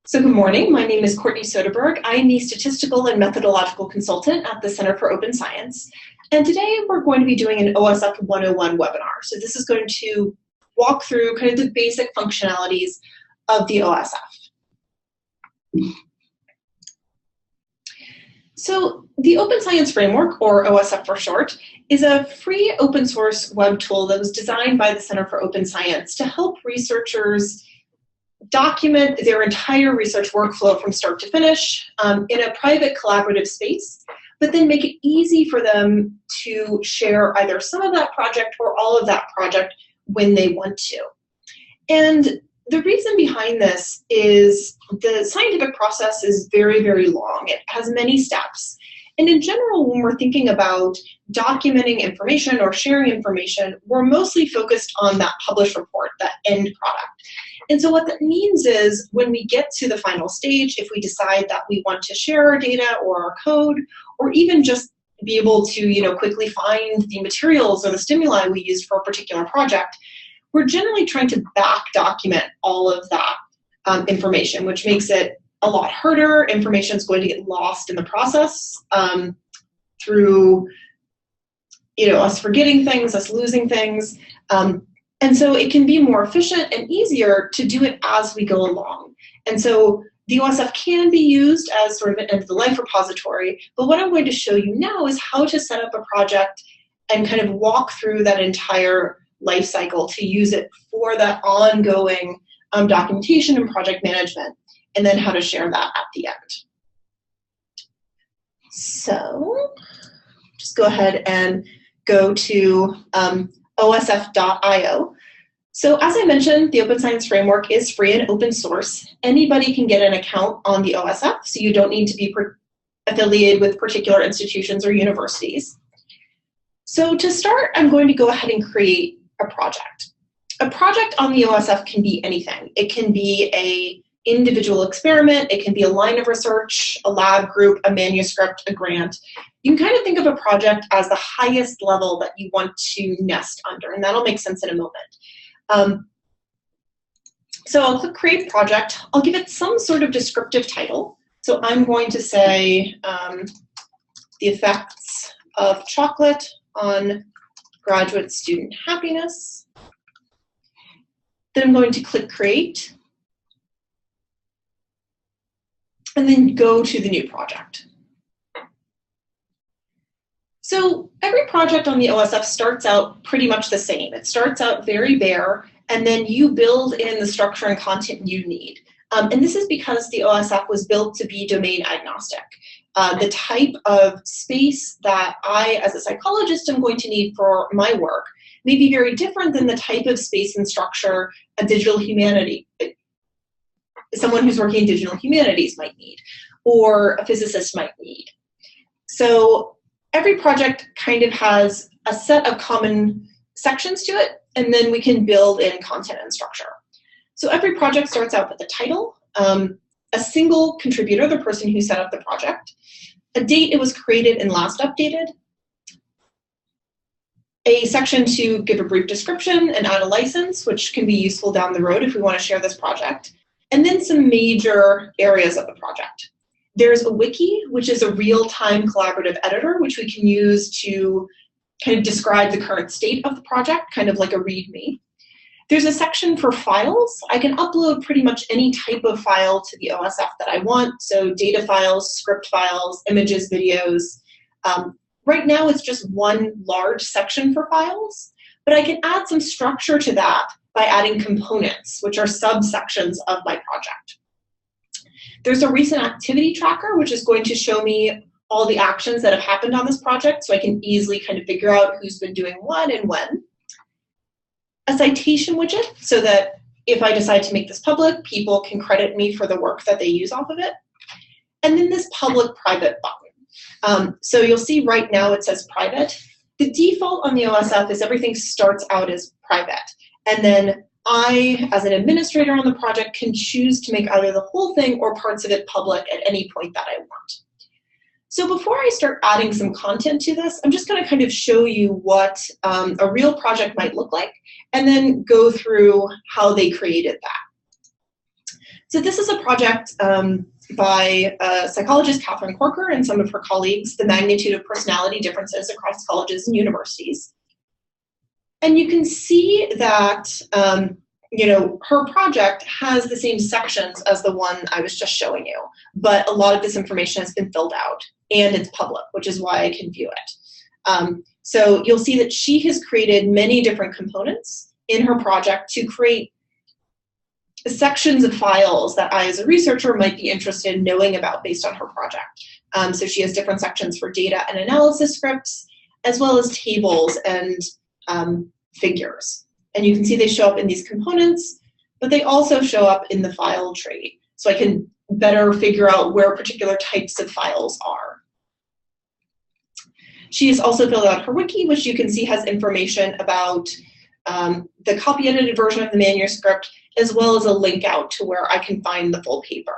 So good morning, my name is Courtney Soderberg. I am the Statistical and Methodological Consultant at the Center for Open Science. And today we're going to be doing an OSF 101 webinar. So this is going to walk through kind of the basic functionalities of the OSF. So the Open Science Framework, or OSF for short, is a free open source web tool that was designed by the Center for Open Science to help researchers document their entire research workflow from start to finish in a private collaborative space, but then make it easy for them to share either some of that project or all of that project when they want to. And the reason behind this is the scientific process is very, very long. It has many steps. And in general, when we're thinking about documenting information or sharing information, we're mostly focused on that published report, that end product. And so what that means is when we get to the final stage, if we decide that we want to share our data or our code, or even just be able to quickly find the materials or the stimuli we used for a particular project, we're generally trying to back document all of that information, which makes it a lot harder. Information is going to get lost in the process through us forgetting things, us losing things. And so it can be more efficient and easier to do it as we go along. And so the OSF can be used as sort of an end-of-the-life repository, but what I'm going to show you now is how to set up a project and kind of walk through that entire life cycle to use it for that ongoing documentation and project management, and then how to share that at the end. So just go ahead and go to osf.io. So as I mentioned, the Open Science Framework is free and open source. Anybody can get an account on the OSF, so you don't need to be affiliated with particular institutions or universities. So to start, I'm going to go ahead and create a project. A project on the OSF can be anything. It can be an individual experiment, it can be a line of research, a lab group, a manuscript, a grant. You can kind of think of a project as the highest level that you want to nest under, and that'll make sense in a moment. So I'll click Create Project. I'll give it some sort of descriptive title. So I'm going to say the effects of chocolate on graduate student happiness. Then I'm going to click Create, and then go to the new project. So every project on the OSF starts out pretty much the same. It starts out very bare, and then you build in the structure and content you need. And this is because the OSF was built to be domain agnostic. The type of space that I, as a psychologist, am going to need for my work may be very different than the type of space and structure a digital humanity, someone who's working in digital humanities might need, or a physicist might need. So every project kind of has a set of common sections to it, and then we can build in content and structure. So every project starts out with a title, a single contributor, the person who set up the project, a date it was created and last updated, a section to give a brief description and add a license, which can be useful down the road if we want to share this project, and then some major areas of the project. There's a wiki, which is a real-time collaborative editor, which we can use to kind of describe the current state of the project, kind of like a README. There's a section for files. I can upload pretty much any type of file to the OSF that I want, so data files, script files, images, videos. Right now it's just one large section for files, but I can add some structure to that by adding components, which are subsections of my project. There's a recent activity tracker, which is going to show me all the actions that have happened on this project, so I can easily kind of figure out who's been doing what and when. A citation widget, so that if I decide to make this public, people can credit me for the work that they use off of it. And then this public-private button. So you'll see right now it says private. The default on the OSF is everything starts out as private. And then I, as an administrator on the project, can choose to make either the whole thing or parts of it public at any point that I want. So before I start adding some content to this, I'm just going to kind of show you what a real project might look like, and then go through how they created that. So this is a project by psychologist Catherine Corker and some of her colleagues, The Magnitude of Personality Differences Across Colleges and Universities. And you can see that her project has the same sections as the one I was just showing you, but a lot of this information has been filled out and it's public, which is why I can view it. So you'll see that she has created many different components in her project to create sections of files that I as a researcher might be interested in knowing about based on her project. So she has different sections for data and analysis scripts, as well as tables and figures. And you can see they show up in these components, but they also show up in the file tree. So I can better figure out where particular types of files are. She has also filled out her wiki, which you can see has information about the copy edited version of the manuscript, as well as a link out to where I can find the full paper.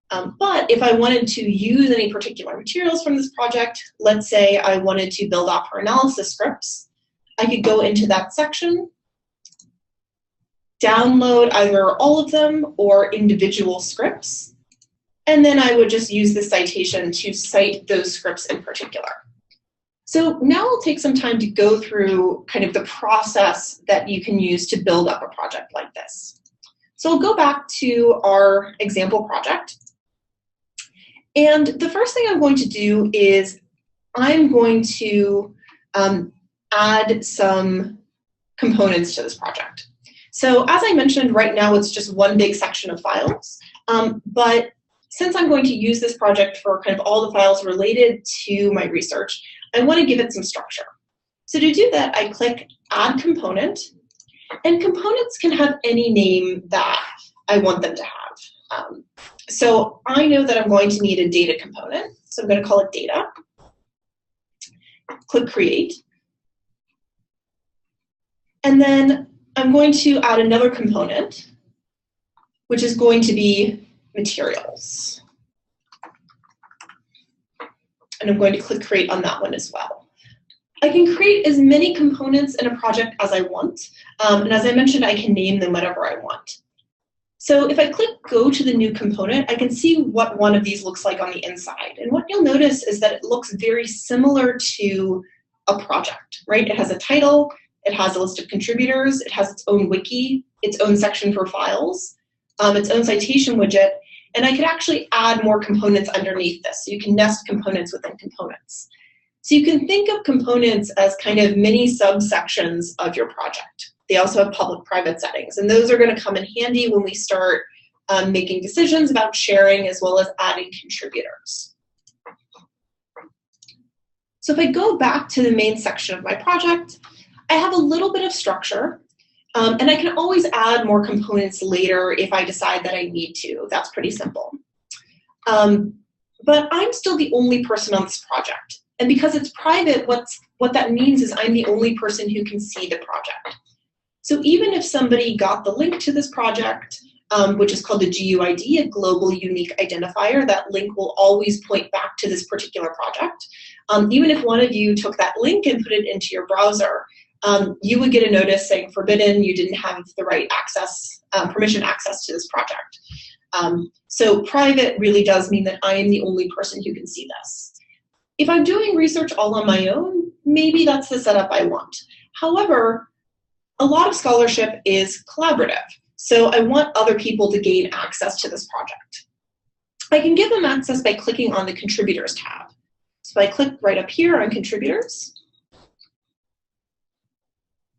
But if I wanted to use any particular materials from this project, let's say I wanted to build up her analysis scripts, I could go into that section, download either all of them or individual scripts, and then I would just use the citation to cite those scripts in particular. So now I'll take some time to go through kind of the process that you can use to build up a project like this. So I'll go back to our example project. And the first thing I'm going to do is I'm going to add some components to this project. So as I mentioned, right now it's just one big section of files. But since I'm going to use this project for kind of all the files related to my research, I want to give it some structure. So to do that, I click Add Component, and components can have any name that I want them to have. So I know that I'm going to need a data component, so I'm going to call it Data. Click Create. And then I'm going to add another component, which is going to be Materials. And I'm going to click Create on that one as well. I can create as many components in a project as I want. And as I mentioned, I can name them whatever I want. So if I click Go to the new component, I can see what one of these looks like on the inside. And what you'll notice is that it looks very similar to a project, right? It has a title, it has a list of contributors, it has its own wiki, its own section for files, its own citation widget, and I could actually add more components underneath this. So you can nest components within components. So you can think of components as kind of mini subsections of your project. They also have public-private settings, and those are going to come in handy when we start making decisions about sharing as well as adding contributors. So if I go back to the main section of my project, I have a little bit of structure. And I can always add more components later if I decide that I need to. That's pretty simple. But I'm still the only person on this project. And because it's private, what that means is I'm the only person who can see the project. So even if somebody got the link to this project, which is called the GUID, a global unique identifier, that link will always point back to this particular project. Even if one of you took that link and put it into your browser, you would get a notice saying forbidden, you didn't have the right access, permission access to this project. So private really does mean that I am the only person who can see this. If I'm doing research all on my own, maybe that's the setup I want. However, a lot of scholarship is collaborative. So I want other people to gain access to this project. I can give them access by clicking on the Contributors tab. So I click right up here on Contributors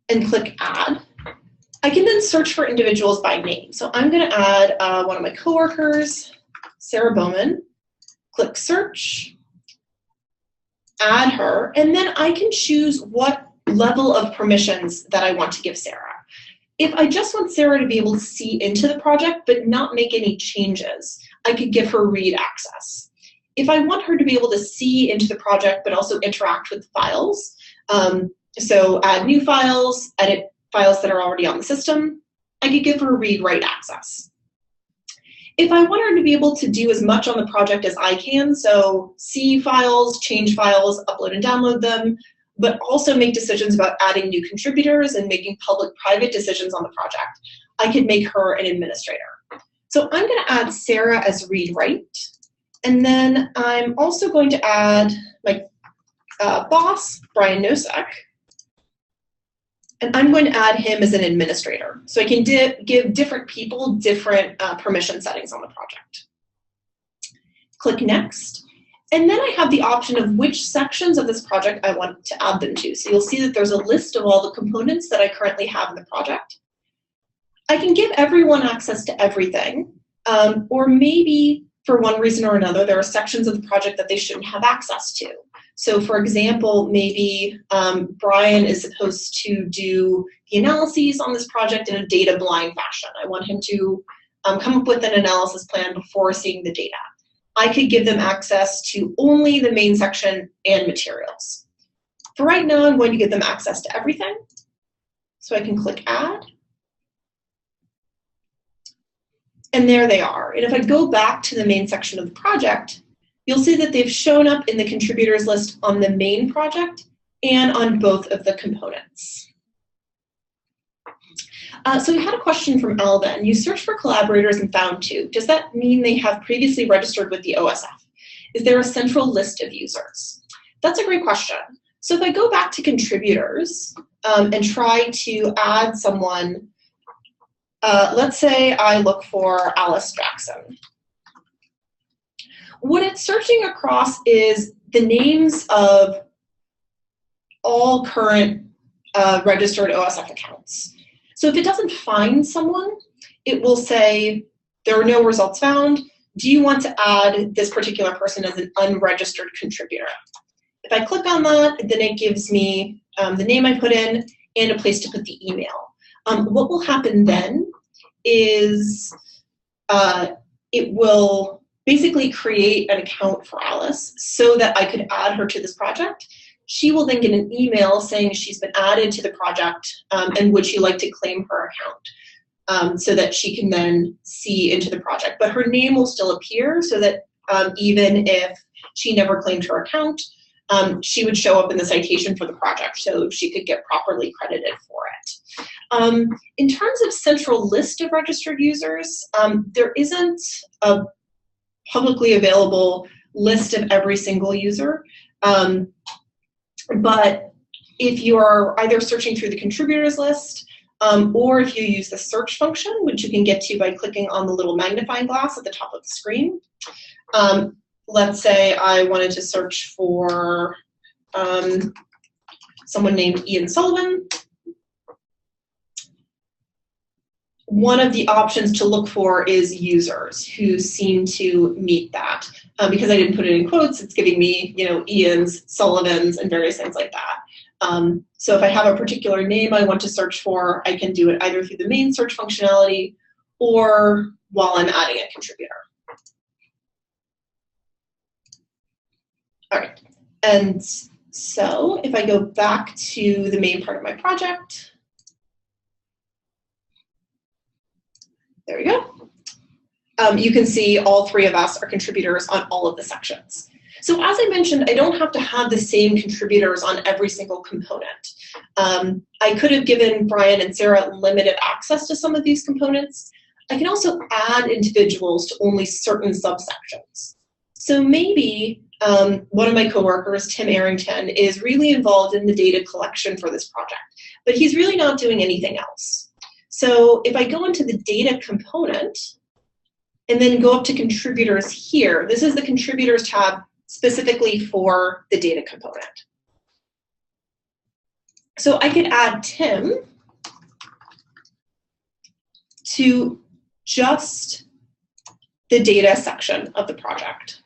and click Add. I can then search for individuals by name. So I'm going to add one of my coworkers, Sarah Bowman. Click Search, add her, and then I can choose what level of permissions that I want to give Sarah. If I just want Sarah to be able to see into the project but not make any changes, I could give her read access. If I want her to be able to see into the project but also interact with files, so add new files, edit files that are already on the system, I could give her read-write access. If I want her to be able to do as much on the project as I can, so see files, change files, upload and download them, but also make decisions about adding new contributors and making public-private decisions on the project, I could make her an administrator. So I'm going to add Sarah as read write, and then I'm also going to add my boss, Brian Nosek, and I'm going to add him as an administrator. So I can give different people different permission settings on the project. Click next. And then I have the option of which sections of this project I want to add them to. So you'll see that there's a list of all the components that I currently have in the project. I can give everyone access to everything, or maybe for one reason or another, there are sections of the project that they shouldn't have access to. So for example, maybe Brian is supposed to do the analyses on this project in a data blind fashion. I want him to come up with an analysis plan before seeing the data. I could give them access to only the main section and materials. For right now, I'm going to give them access to everything. So I can click Add. And there they are. And if I go back to the main section of the project, you'll see that they've shown up in the contributors list on the main project and on both of the components. So we had a question from Alvin. You searched for collaborators and found 2. Does that mean they have previously registered with the OSF? Is there a central list of users? That's a great question. So if I go back to contributors and try to add someone, let's say I look for Alice Jackson. What it's searching across is the names of all current registered OSF accounts. So if it doesn't find someone, it will say, there are no results found. Do you want to add this particular person as an unregistered contributor? If I click on that, then it gives me the name I put in and a place to put the email. What will happen then is it will basically create an account for Alice so that I could add her to this project. She will then get an email saying she's been added to the project and would she like to claim her account so that she can then see into the project. But her name will still appear so that even if she never claimed her account, she would show up in the citation for the project so she could get properly credited for it. In terms of central list of registered users, there isn't a publicly available list of every single user. But if you are either searching through the contributors list or if you use the search function, which you can get to by clicking on the little magnifying glass at the top of the screen. Let's say I wanted to search for someone named Ian Sullivan. One of the options to look for is users who seem to meet that. Because I didn't put it in quotes, it's giving me, Ian's, Sullivan's, and various things like that. So if I have a particular name I want to search for, I can do it either through the main search functionality or while I'm adding a contributor. All right, and so if I go back to the main part of my project, there we go. You can see all 3 of us are contributors on all of the sections. So as I mentioned, I don't have to have the same contributors on every single component. I could have given Brian and Sarah limited access to some of these components. I can also add individuals to only certain subsections. So maybe one of my coworkers, Tim Arrington, is really involved in the data collection for this project, but he's really not doing anything else. So if I go into the data component, and then go up to contributors here. This is the contributors tab specifically for the data component. So I could add Tim to just the data section of the project.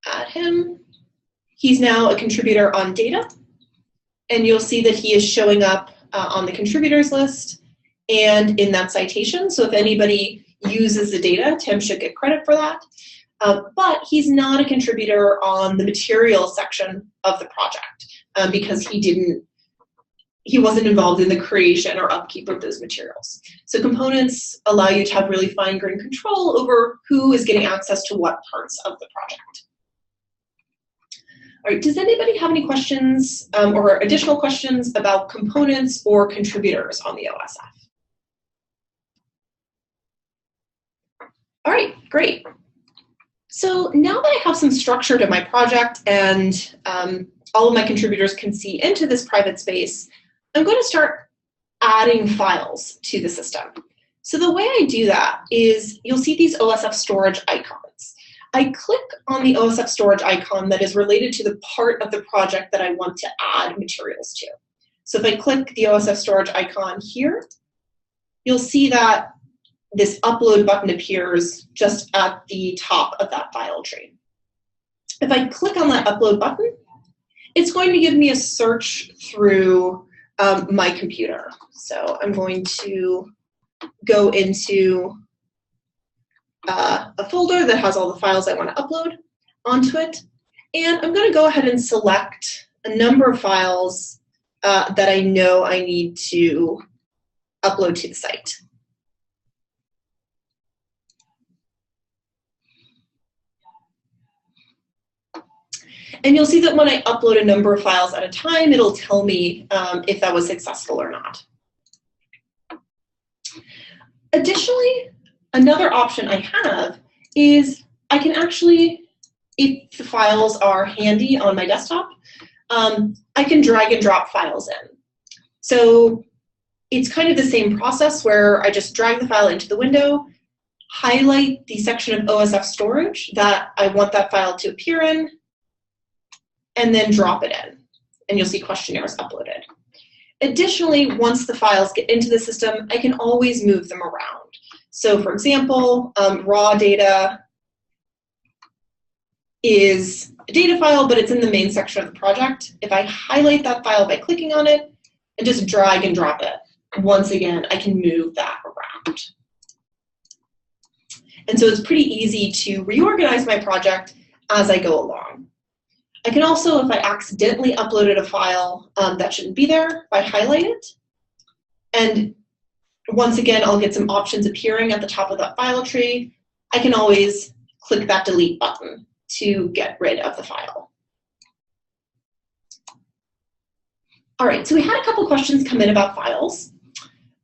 Add him. He's now a contributor on data. And you'll see that he is showing up on the contributors list and in that citation. So if anybody uses the data, Tim should get credit for that. But he's not a contributor on the material section of the project because he wasn't involved in the creation or upkeep of those materials. So components allow you to have really fine-grained control over who is getting access to what parts of the project. All right, does anybody have any questions or additional questions about components or contributors on the OSF? Great. So now that I have some structure to my project and all of my contributors can see into this private space, I'm going to start adding files to the system. So the way I do that is you'll see these OSF storage icons. I click on the OSF storage icon that is related to the part of the project that I want to add materials to. So if I click the OSF storage icon here, you'll see that this upload button appears just at the top of that file tree. If I click on that upload button, it's going to give me a search through my computer. So I'm going to go into a folder that has all the files I want to upload onto it. And I'm going to go ahead and select a number of files that I know I need to upload to the site. And you'll see that when I upload a number of files at a time, it'll tell me if that was successful or not. Additionally, another option I have is I can actually, if the files are handy on my desktop, I can drag and drop files in. So it's kind of the same process where I just drag the file into the window, highlight the section of OSF storage that I want that file to appear in, and then drop it in. And you'll see questionnaires uploaded. Additionally, once the files get into the system, I can always move them around. So for example, raw data is a data file, but it's in the main section of the project. If I highlight that file by clicking on it and just drag and drop it, once again, I can move that around. And so it's pretty easy to reorganize my project as I go along. I can also, if I accidentally uploaded a file that shouldn't be there, if I highlight it, and once again, I'll get some options appearing at the top of that file tree, I can always click that delete button to get rid of the file. All right, so we had a couple questions come in about files.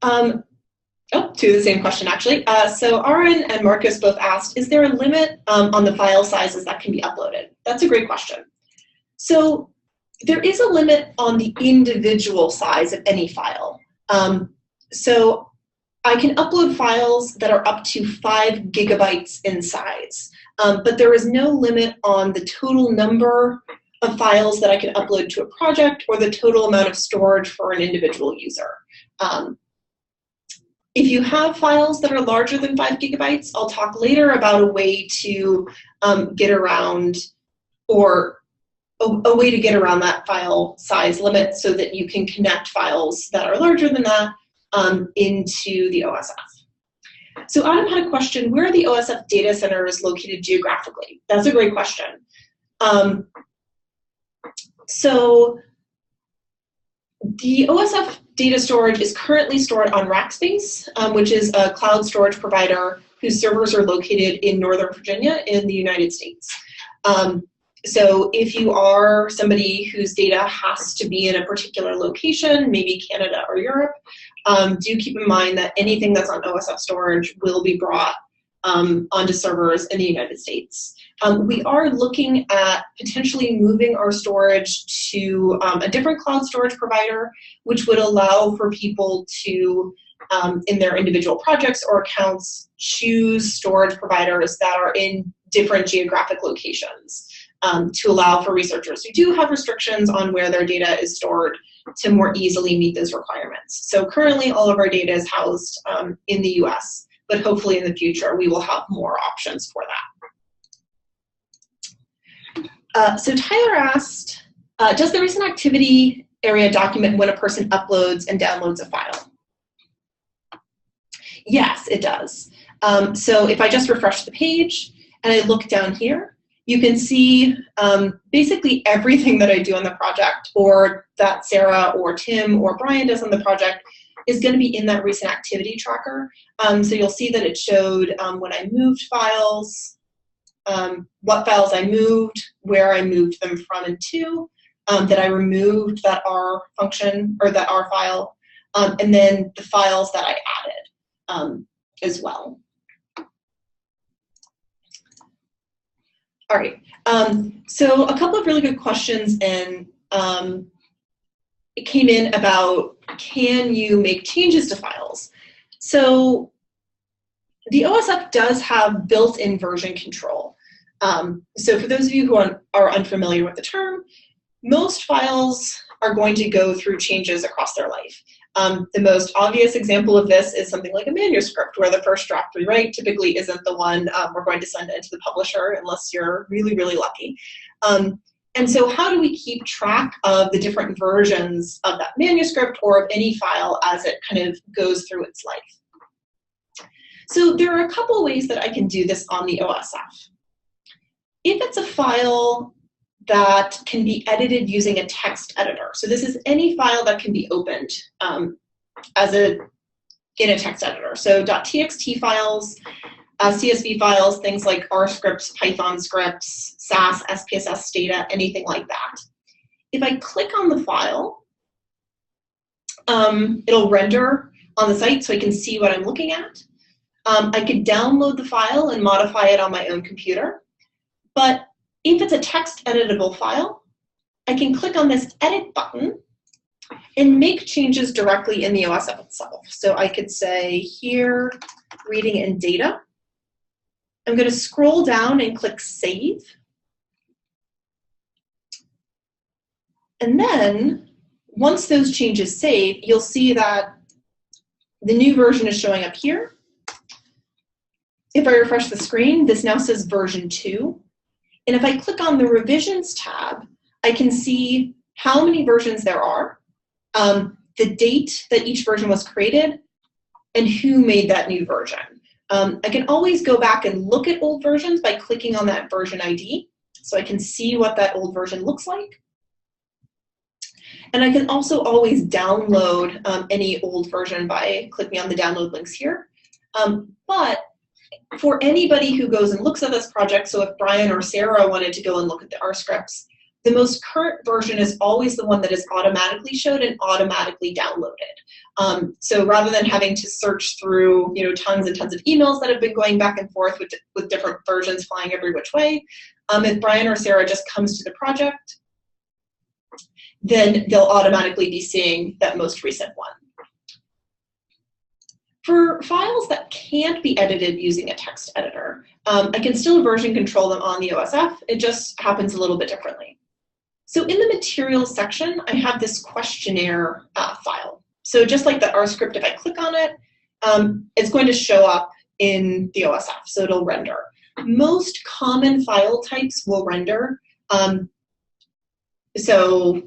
To the same question, actually. So Aaron and Marcus both asked, is there a limit on the file sizes that can be uploaded? That's a great question. So there is a limit on the individual size of any file. So I can upload files that are up to 5 gigabytes in size, but there is no limit on the total number of files that I can upload to a project or the total amount of storage for an individual user. If you have files that are larger than 5 gigabytes, I'll talk later about a way to get around, or a way to get around that file size limit so that you can connect files that are larger than that into the OSF. So Adam had a question, where are the OSF data centers located geographically? That's a great question. So the OSF data storage is currently stored on Rackspace, which is a cloud storage provider whose servers are located in Northern Virginia in the United States. So if you are somebody whose data has to be in a particular location, maybe Canada or Europe, do keep in mind that anything that's on OSF storage will be brought onto servers in the United States. We are looking at potentially moving our storage to a different cloud storage provider, which would allow for people to, in their individual projects or accounts, choose storage providers that are in different geographic locations. To allow for researchers who do have restrictions on where their data is stored to more easily meet those requirements. So currently all of our data is housed in the US, but hopefully in the future we will have more options for that. So Tyler asked, does the recent activity area document when a person uploads and downloads a file? Yes, it does. So if I just refresh the page and I look down here, you can see basically everything that I do on the project, or that Sarah or Tim or Brian does on the project, is going to be in that recent activity tracker. So you'll see that it showed when I moved files, what files I moved, where I moved them from and to, that I removed that R function or that R file, and then the files that I added as well. All right. So a couple of really good questions, and it came in about, can you make changes to files? So the OSF does have built-in version control. So for those of you who are unfamiliar with the term, most files are going to go through changes across their life. The most obvious example of this is something like a manuscript, where the first draft we write typically isn't the one we're going to send into the publisher unless you're really, really lucky. And so how do we keep track of the different versions of that manuscript or of any file as it kind of goes through its life? So there are a couple ways that I can do this on the OSF. If it's a file that can be edited using a text editor, so this is any file that can be opened in a text editor. So .txt files, CSV files, things like R scripts, Python scripts, SAS, SPSS data, anything like that. If I click on the file, it'll render on the site so I can see what I'm looking at. I could download the file and modify it on my own computer. But if it's a text editable file, I can click on this edit button and make changes directly in the OSF itself. So I could say here, reading and data. I'm going to scroll down and click save. And then once those changes save, you'll see that the new version is showing up here. If I refresh the screen, this now says version 2. And if I click on the revisions tab, I can see how many versions there are, the date that each version was created, and who made that new version. I can always go back and look at old versions by clicking on that version ID, so I can see what that old version looks like. And I can also always download any old version by clicking on the download links here. But for anybody who goes and looks at this project, so if Brian or Sarah wanted to go and look at the R scripts, the most current version is always the one that is automatically showed and automatically downloaded. So rather than having to search through tons and tons of emails that have been going back and forth with different versions flying every which way, if Brian or Sarah just comes to the project, then they'll automatically be seeing that most recent one. For files that can't be edited using a text editor, I can still version control them on the OSF. It just happens a little bit differently. So in the materials section, I have this questionnaire file. So just like the R script, if I click on it, it's going to show up in the OSF, so it'll render. Most common file types will render. So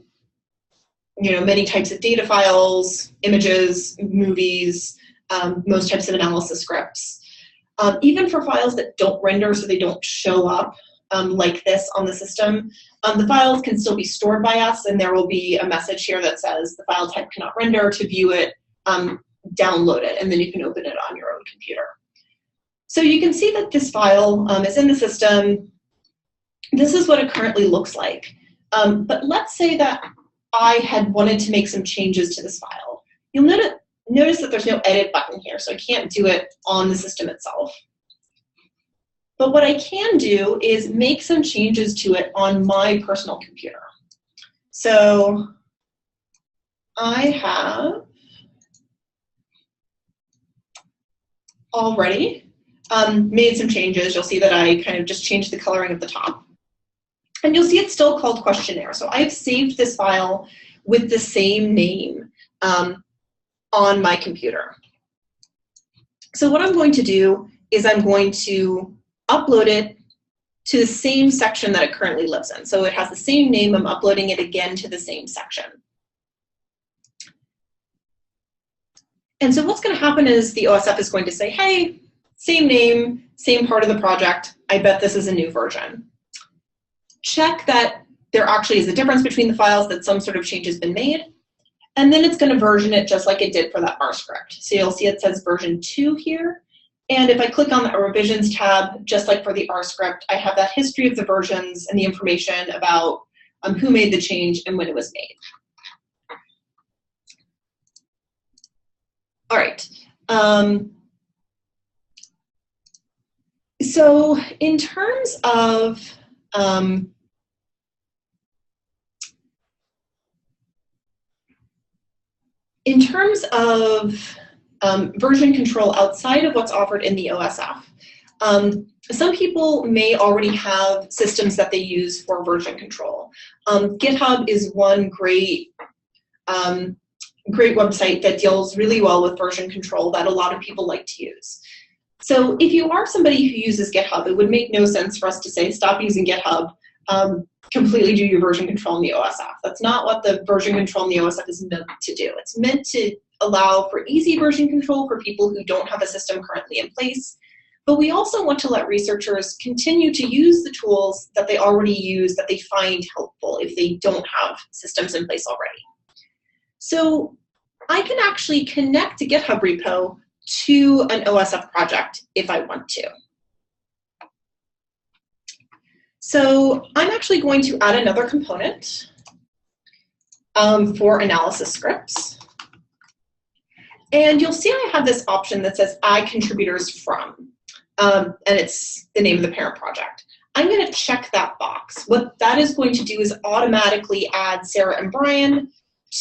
many types of data files, images, movies, most types of analysis scripts. Even for files that don't render, so they don't show up like this on the system, the files can still be stored by us, and there will be a message here that says the file type cannot render. To view it, download it, and then you can open it on your own computer. So you can see that this file is in the system. This is what it currently looks like. But let's say that I had wanted to make some changes to this file. You'll notice that there's no edit button here, so I can't do it on the system itself. But what I can do is make some changes to it on my personal computer. So I have already made some changes. You'll see that I kind of just changed the coloring of the top. And you'll see it's still called questionnaire. So I've saved this file with the same name on my computer. So what I'm going to do is I'm going to upload it to the same section that it currently lives in. So it has the same name. I'm uploading it again to the same section. And so what's going to happen is the OSF is going to say, hey, same name, same part of the project. I bet this is a new version. Check that there actually is a difference between the files, that some sort of change has been made. And then it's going to version it just like it did for that R script. So you'll see it says version 2 here. And if I click on the revisions tab, just like for the R script, I have that history of the versions and the information about who made the change and when it was made. All right. So in terms of In terms of version control outside of what's offered in the OSF, some people may already have systems that they use for version control. GitHub is one great website that deals really well with version control that a lot of people like to use. So if you are somebody who uses GitHub, it would make no sense for us to say, stop using GitHub, completely do your version control in the OSF. That's not what the version control in the OSF is meant to do. It's meant to allow for easy version control for people who don't have a system currently in place. But we also want to let researchers continue to use the tools that they already use that they find helpful if they don't have systems in place already. So I can actually connect a GitHub repo to an OSF project if I want to. So I'm actually going to add another component for analysis scripts. And you'll see I have this option that says add contributors from, and it's the name of the parent project. I'm going to check that box. What that is going to do is automatically add Sarah and Brian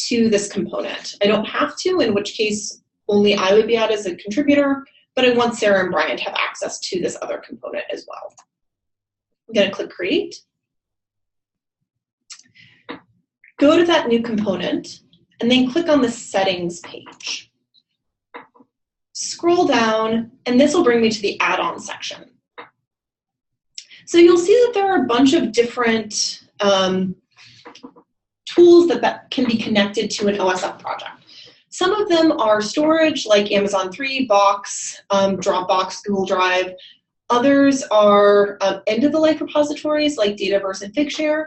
to this component. I don't have to, in which case only I would be added as a contributor, but I want Sarah and Brian to have access to this other component as well. I'm going to click Create. Go to that new component, and then click on the Settings page. Scroll down, and this will bring me to the add-on section. So you'll see that there are a bunch of different tools that can be connected to an OSF project. Some of them are storage, like Amazon 3, Box, Dropbox, Google Drive. Others are end-of-the-life repositories, like Dataverse and Figshare,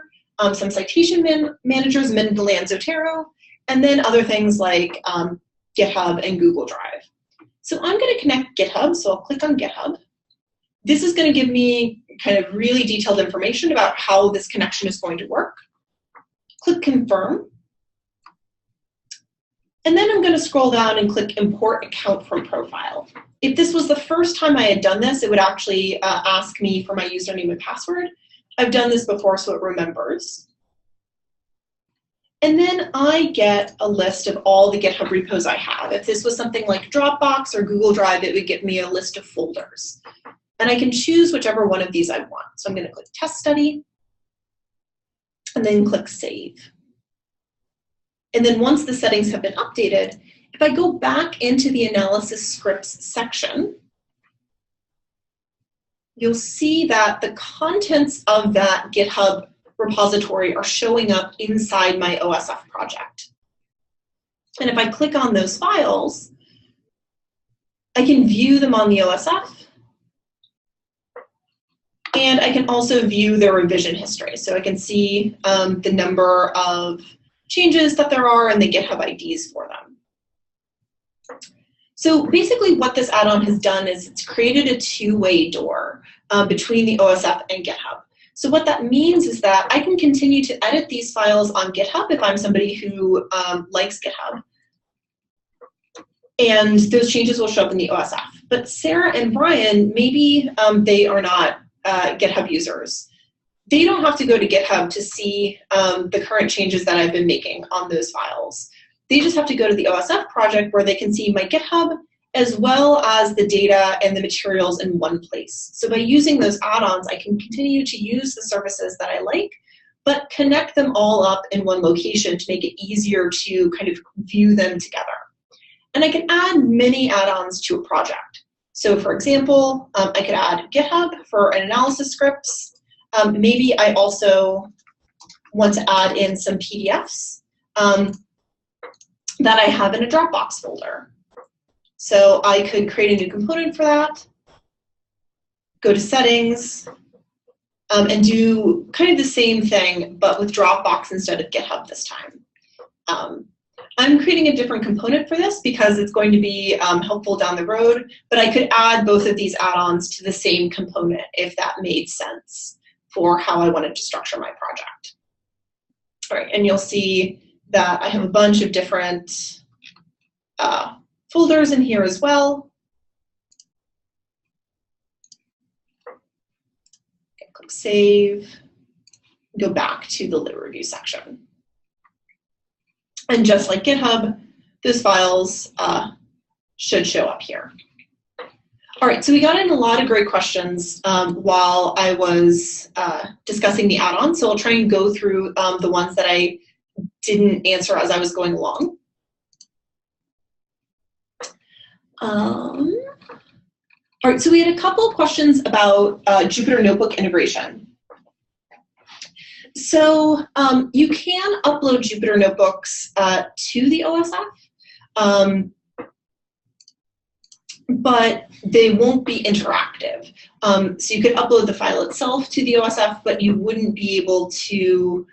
some citation managers, Mendeley and Zotero, and then other things like GitHub and Google Drive. So I'm going to connect GitHub, so I'll click on GitHub. This is going to give me kind of really detailed information about how this connection is going to work. Click Confirm. And then I'm going to scroll down and click Import Account from Profile. If this was the first time I had done this, it would actually ask me for my username and password. I've done this before, so it remembers. And then I get a list of all the GitHub repos I have. If this was something like Dropbox or Google Drive, it would give me a list of folders. And I can choose whichever one of these I want. So I'm going to click Test Study, and then click Save. And then once the settings have been updated, if I go back into the analysis scripts section, you'll see that the contents of that GitHub repository are showing up inside my OSF project. And if I click on those files, I can view them on the OSF, and I can also view their revision history. So I can see the number of changes that there are and the GitHub IDs for them. So basically what this add-on has done is it's created a two-way door between the OSF and GitHub. So what that means is that I can continue to edit these files on GitHub if I'm somebody who likes GitHub. And those changes will show up in the OSF. But Sarah and Brian, maybe they are not GitHub users. They don't have to go to GitHub to see the current changes that I've been making on those files. They just have to go to the OSF project where they can see my GitHub as well as the data and the materials in one place. So by using those add-ons, I can continue to use the services that I like, but connect them all up in one location to make it easier to kind of view them together. And I can add many add-ons to a project. So for example, I could add GitHub for an analysis scripts. Maybe I also want to add in some PDFs that I have in a Dropbox folder. So I could create a new component for that, go to Settings, and do kind of the same thing, but with Dropbox instead of GitHub this time. I'm creating a different component for this because it's going to be helpful down the road, but I could add both of these add-ons to the same component if that made sense for how I wanted to structure my project. All right, and you'll see that I have a bunch of different folders in here as well. Okay, click Save. go back to the lit review section. And just like GitHub, those files should show up here. All right, so we got in a lot of great questions while I was discussing the add-on, so I'll try and go through the ones that I didn't answer as I was going along. All right, so we had a couple of questions about Jupyter Notebook integration. So you can upload Jupyter Notebooks to the OSF, but they won't be interactive. So you could upload the file itself to the OSF, but you wouldn't be able to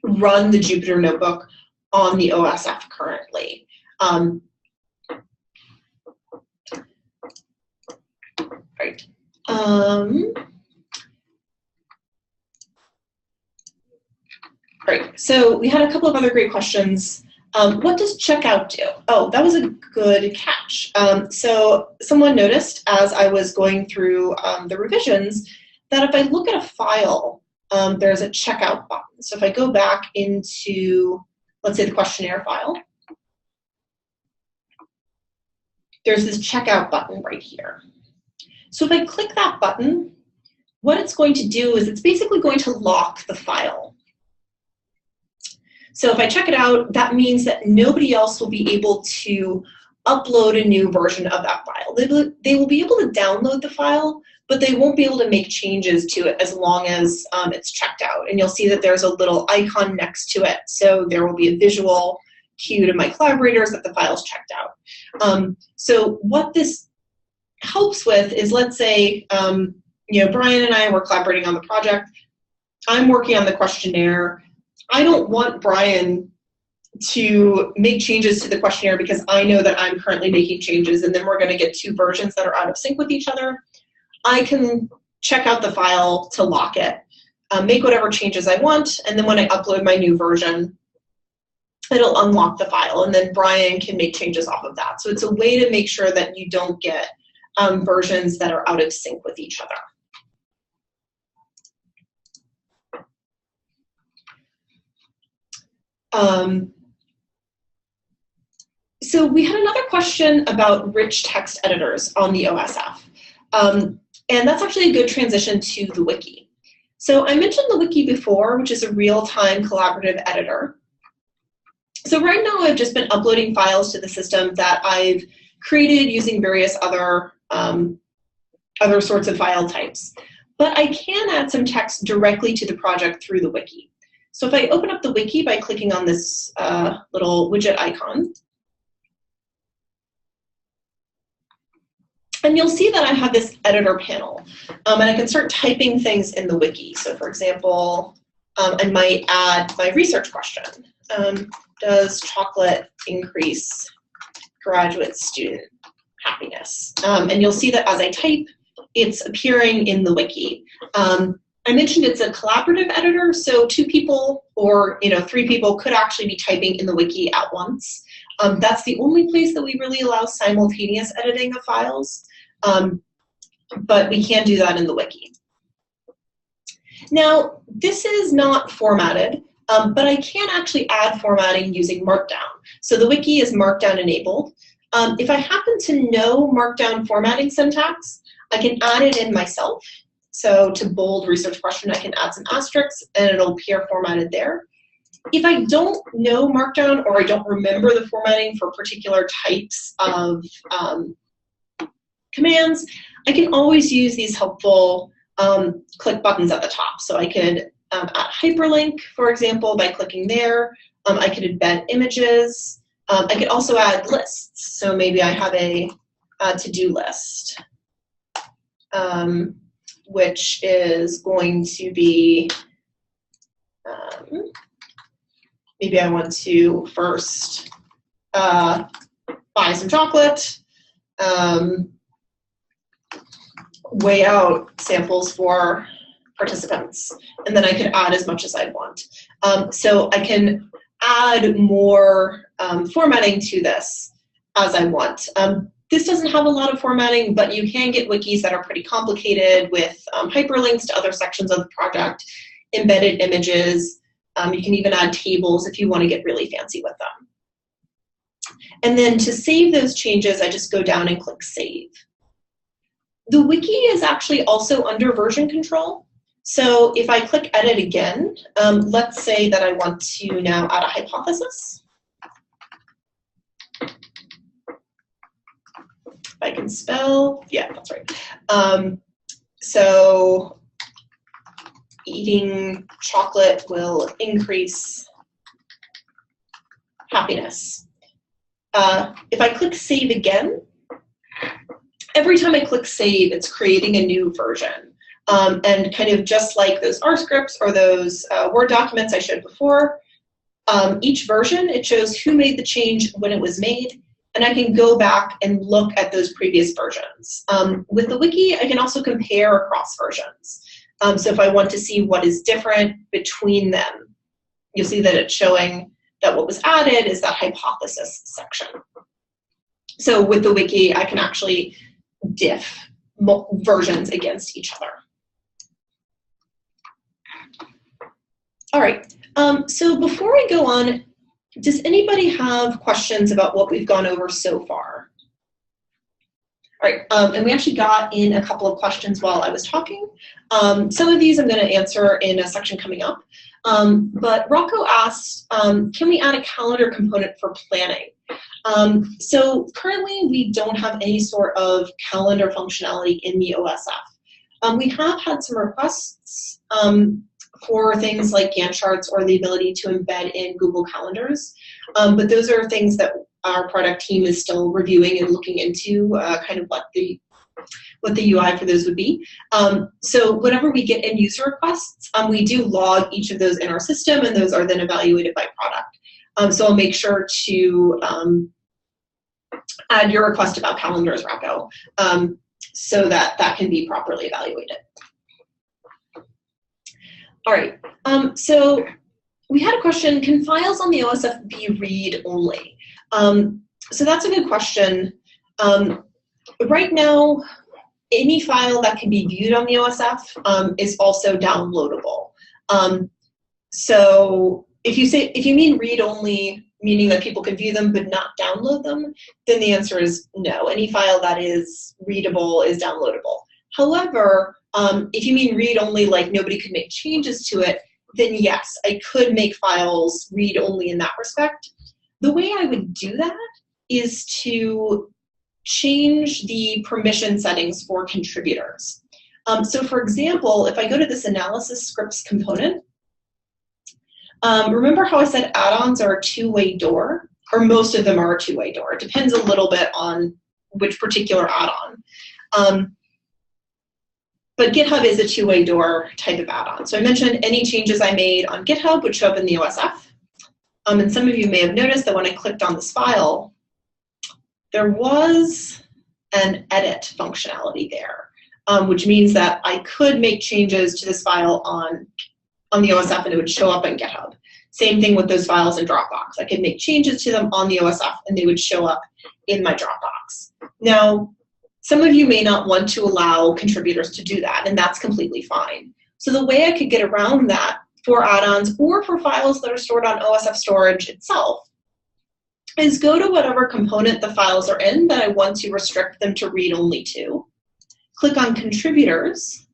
run the Jupyter Notebook on the OSF currently. Right. Great. So we had a couple of other great questions. What does checkout do? Oh, that was a good catch. So someone noticed as I was going through the revisions that if I look at a file, there's a checkout button. So if I go back into, let's say, the questionnaire file, there's this checkout button right here. So if I click that button, what it's going to do is it's basically going to lock the file. So if I check it out, that means that nobody else will be able to upload a new version of that file. They will be able to download the file, but they won't be able to make changes to it as long as it's checked out. And you'll see that there's a little icon next to it. So there will be a visual cue to my collaborators that the file's checked out. So what this helps with is, let's say, Brian and I were collaborating on the project. I'm working on the questionnaire. I don't want Brian to make changes to the questionnaire because I know that I'm currently making changes and then we're going to get two versions that are out of sync with each other. I can check out the file to lock it, make whatever changes I want, and then when I upload my new version, it'll unlock the file, and then Brian can make changes off of that. So it's a way to make sure that you don't get versions that are out of sync with each other. So we had another question about rich text editors on the OSF. And that's actually a good transition to the wiki. So I mentioned the wiki before, which is a real-time collaborative editor. So right now I've just been uploading files to the system that I've created using various other sorts of file types. But I can add some text directly to the project through the wiki. So if I open up the wiki by clicking on this little widget icon, and you'll see that I have this editor panel, and I can start typing things in the wiki. So for example, I might add my research question. Does chocolate increase graduate student happiness? And you'll see that as I type, it's appearing in the wiki. I mentioned it's a collaborative editor, so 2 people or 3 people could actually be typing in the wiki at once. That's the only place that we really allow simultaneous editing of files, but we can do that in the wiki. Now, this is not formatted, but I can actually add formatting using Markdown. So the wiki is Markdown enabled. If I happen to know Markdown formatting syntax, I can add it in myself. So to bold research question, I can add some asterisks and it'll appear formatted there. If I don't know Markdown or I don't remember the formatting for particular types of commands, I can always use these helpful click buttons at the top. So I could add hyperlink, for example, by clicking there. I could embed images. I could also add lists. So maybe I have a to-do list, which is going to be, maybe I want to first buy some chocolate, weigh out samples for participants, and then I could add as much as I want. So I can add more formatting to this as I want. This doesn't have a lot of formatting, but you can get wikis that are pretty complicated with hyperlinks to other sections of the project, embedded images. You can even add tables if you want to get really fancy with them. And then to save those changes, I just go down and click Save. The wiki is actually also under version control. So if I click Edit again, let's say that I want to now add a hypothesis. If I can spell, yeah, that's right. So eating chocolate will increase happiness. If I click Save again, every time I click Save, it's creating a new version. And kind of just like those R scripts or those Word documents I showed before, each version, it shows who made the change when it was made, and I can go back and look at those previous versions. With the wiki, I can also compare across versions. So if I want to see what is different between them, you'll see that it's showing that what was added is that hypothesis section. So with the wiki, I can actually diff versions against each other. All right, so before I go on, does anybody have questions about what we've gone over so far? All right, and we actually got in a couple of questions while I was talking. Some of these I'm going to answer in a section coming up. But Rocco asked, can we add a calendar component for planning? So currently we don't have any sort of calendar functionality in the OSF. We have had some requests for things like Gantt charts or the ability to embed in Google Calendars, but those are things that our product team is still reviewing and looking into, kind of what the UI for those would be. So whenever we get end user requests, we do log each of those in our system, and those are then evaluated by product. So I'll make sure to add your request about calendars, Rocco, so that that can be properly evaluated. All right, so we had a question, can files on the OSF be read-only? So that's a good question. Right now, any file that can be viewed on the OSF is also downloadable. So if you mean read-only, meaning that people can view them but not download them, then the answer is no. Any file that is readable is downloadable. However, if you mean read-only, like nobody could make changes to it, then yes, I could make files read-only in that respect. The way I would do that is to change the permission settings for contributors. So for example, if I go to this analysis scripts component, remember how I said add-ons are a two-way door, or most of them are a two-way door. It depends a little bit on which particular add-on. But GitHub is a two-way door type of add-on. So I mentioned any changes I made on GitHub would show up in the OSF. And some of you may have noticed that when I clicked on this file, there was an edit functionality there, which means that I could make changes to this file on the OSF and it would show up on GitHub. Same thing with those files in Dropbox. I could make changes to them on the OSF and they would show up in my Dropbox. Now, some of you may not want to allow contributors to do that, and that's completely fine. So the way I could get around that for add-ons or for files that are stored on OSF storage itself is go to whatever component the files are in that I want to restrict them to read-only to. Click on Contributors,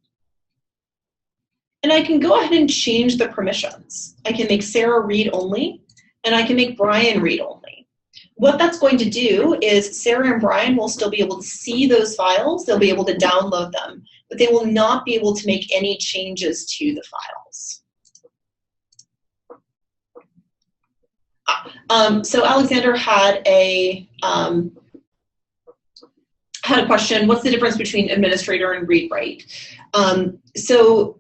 and I can go ahead and change the permissions. I can make Sarah read-only, and I can make Brian read-only. What that's going to do is Sarah and Brian will still be able to see those files, they'll be able to download them, but they will not be able to make any changes to the files. So Alexander had a question, what's the difference between administrator and read-write? So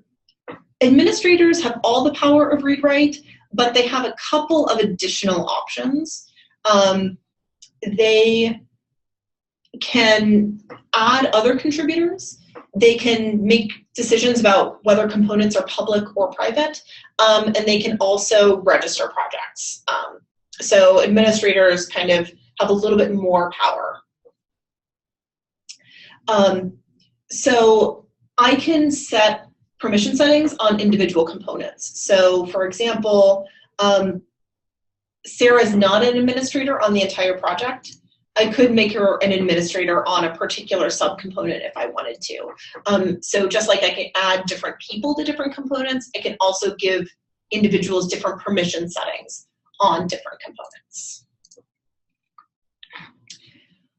administrators have all the power of read-write, but they have a couple of additional options. They can add other contributors. They can make decisions about whether components are public or private, and they can also register projects. So administrators kind of have a little bit more power. So I can set permission settings on individual components. So for example, Sarah is not an administrator on the entire project. I could make her an administrator on a particular subcomponent if I wanted to. So just like I can add different people to different components, I can also give individuals different permission settings on different components.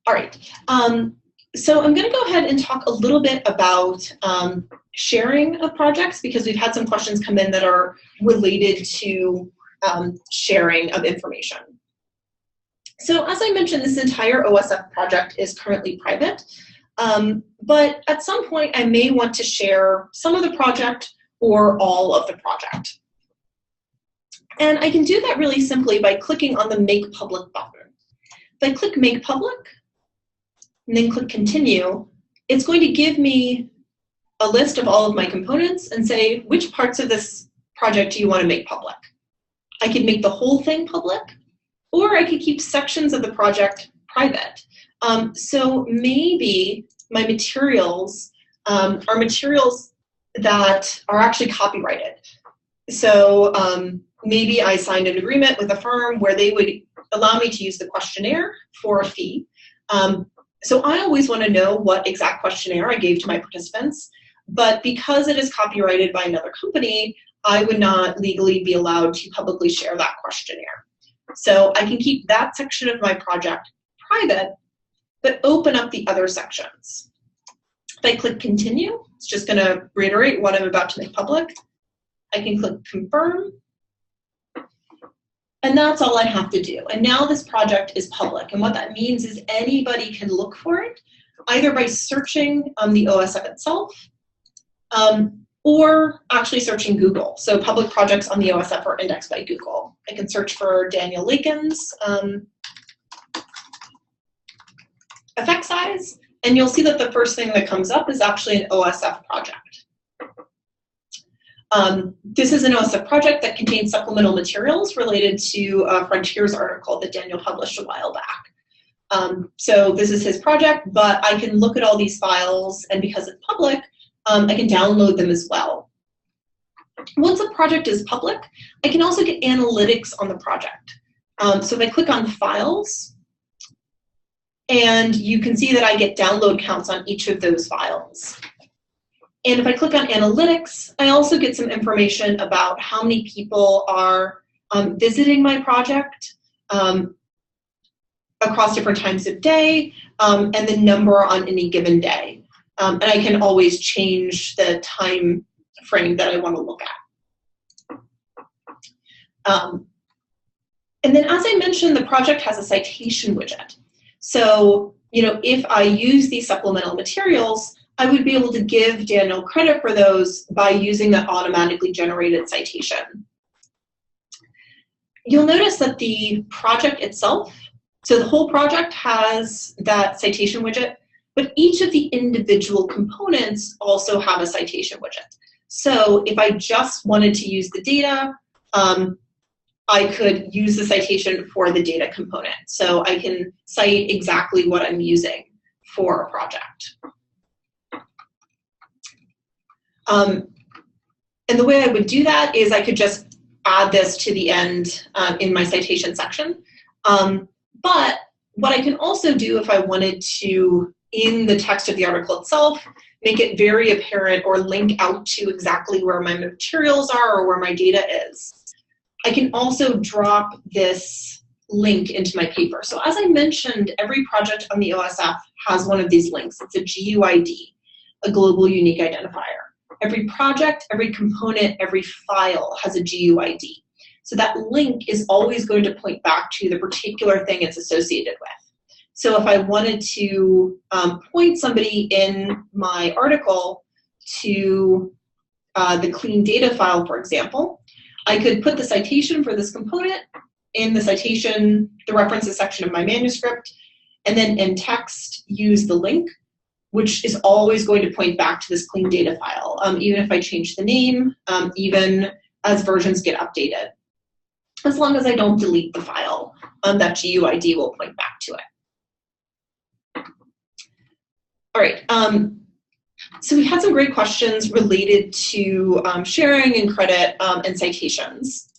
All right, so I'm gonna go ahead and talk a little bit about sharing of projects, because we've had some questions come in that are related to sharing of information. So as I mentioned, this entire OSF project is currently private, but at some point I may want to share some of the project or all of the project. And I can do that really simply by clicking on the Make Public button. If I click Make Public, and then click Continue, it's going to give me a list of all of my components and say, which parts of this project do you want to make public? I could make the whole thing public, or I could keep sections of the project private. So maybe my materials are materials that are actually copyrighted. So maybe I signed an agreement with a firm where they would allow me to use the questionnaire for a fee. So I always want to know what exact questionnaire I gave to my participants, but because it is copyrighted by another company, I would not legally be allowed to publicly share that questionnaire. So I can keep that section of my project private, but open up the other sections. If I click Continue, it's just going to reiterate what I'm about to make public. I can click Confirm, and that's all I have to do. And now this project is public, and what that means is anybody can look for it, either by searching on the OSF itself, or actually searching Google. So public projects on the OSF are indexed by Google. I can search for Daniel Lakin's effect size, and you'll see that the first thing that comes up is actually an OSF project. This is an OSF project that contains supplemental materials related to a Frontiers article that Daniel published a while back. So this is his project, but I can look at all these files, and because it's public, I can download them as well. Once a project is public, I can also get analytics on the project. So if I click on Files, and you can see that I get download counts on each of those files. And if I click on Analytics, I also get some information about how many people are visiting my project across different times of day, and the number on any given day. And I can always change the time frame that I want to look at. And then as I mentioned, the project has a citation widget. So, if I use these supplemental materials, I would be able to give Daniel credit for those by using that automatically generated citation. You'll notice that the project itself, so the whole project has that citation widget, but each of the individual components also have a citation widget. So if I just wanted to use the data, I could use the citation for the data component. So I can cite exactly what I'm using for a project. And the way I would do that is I could just add this to the end in my citation section. But what I can also do if I wanted to, in the text of the article itself, make it very apparent or link out to exactly where my materials are or where my data is, I can also drop this link into my paper. So as I mentioned, every project on the OSF has one of these links. It's a GUID, a global unique identifier. Every project, every component, every file has a GUID. So that link is always going to point back to the particular thing it's associated with. So if I wanted to point somebody in my article to the clean data file, for example, I could put the citation for this component in the citation, the references section of my manuscript, and then in text use the link, which is always going to point back to this clean data file, even if I change the name, even as versions get updated. As long as I don't delete the file, that GUID will point back to it. All right. So we had some great questions related to sharing and credit and citations.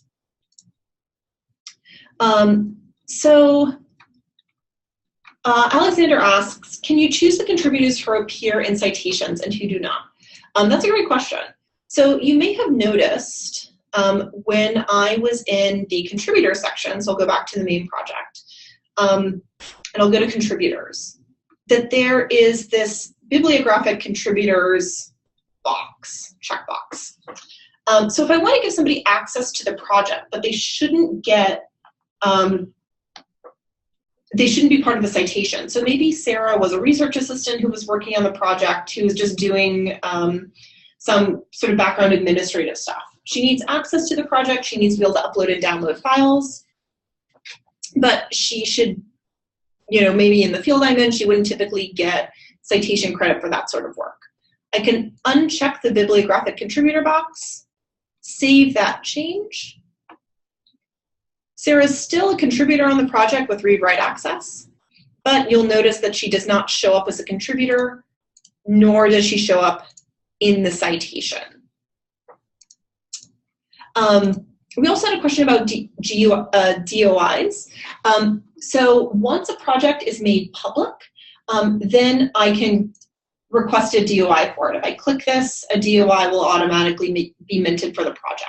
Alexander asks, can you choose the contributors who appear in citations and who do not? That's a great question. So you may have noticed when I was in the contributor section, so I'll go back to the main project, and I'll go to contributors, that there is this bibliographic contributors box, checkbox. So if I want to give somebody access to the project, but they shouldn't get, they shouldn't be part of the citation. So maybe Sarah was a research assistant who was working on the project, who was just doing some sort of background administrative stuff. She needs access to the project. She needs to be able to upload and download files. But she should, you know, maybe in the field I'm in, she wouldn't typically get citation credit for that sort of work. I can uncheck the bibliographic contributor box, save that change. Sarah's still a contributor on the project with read-write access, but you'll notice that she does not show up as a contributor, nor does she show up in the citation. We also had a question about DOIs. So once a project is made public, then I can request a DOI for it. If I click this, a DOI will automatically be minted for the project.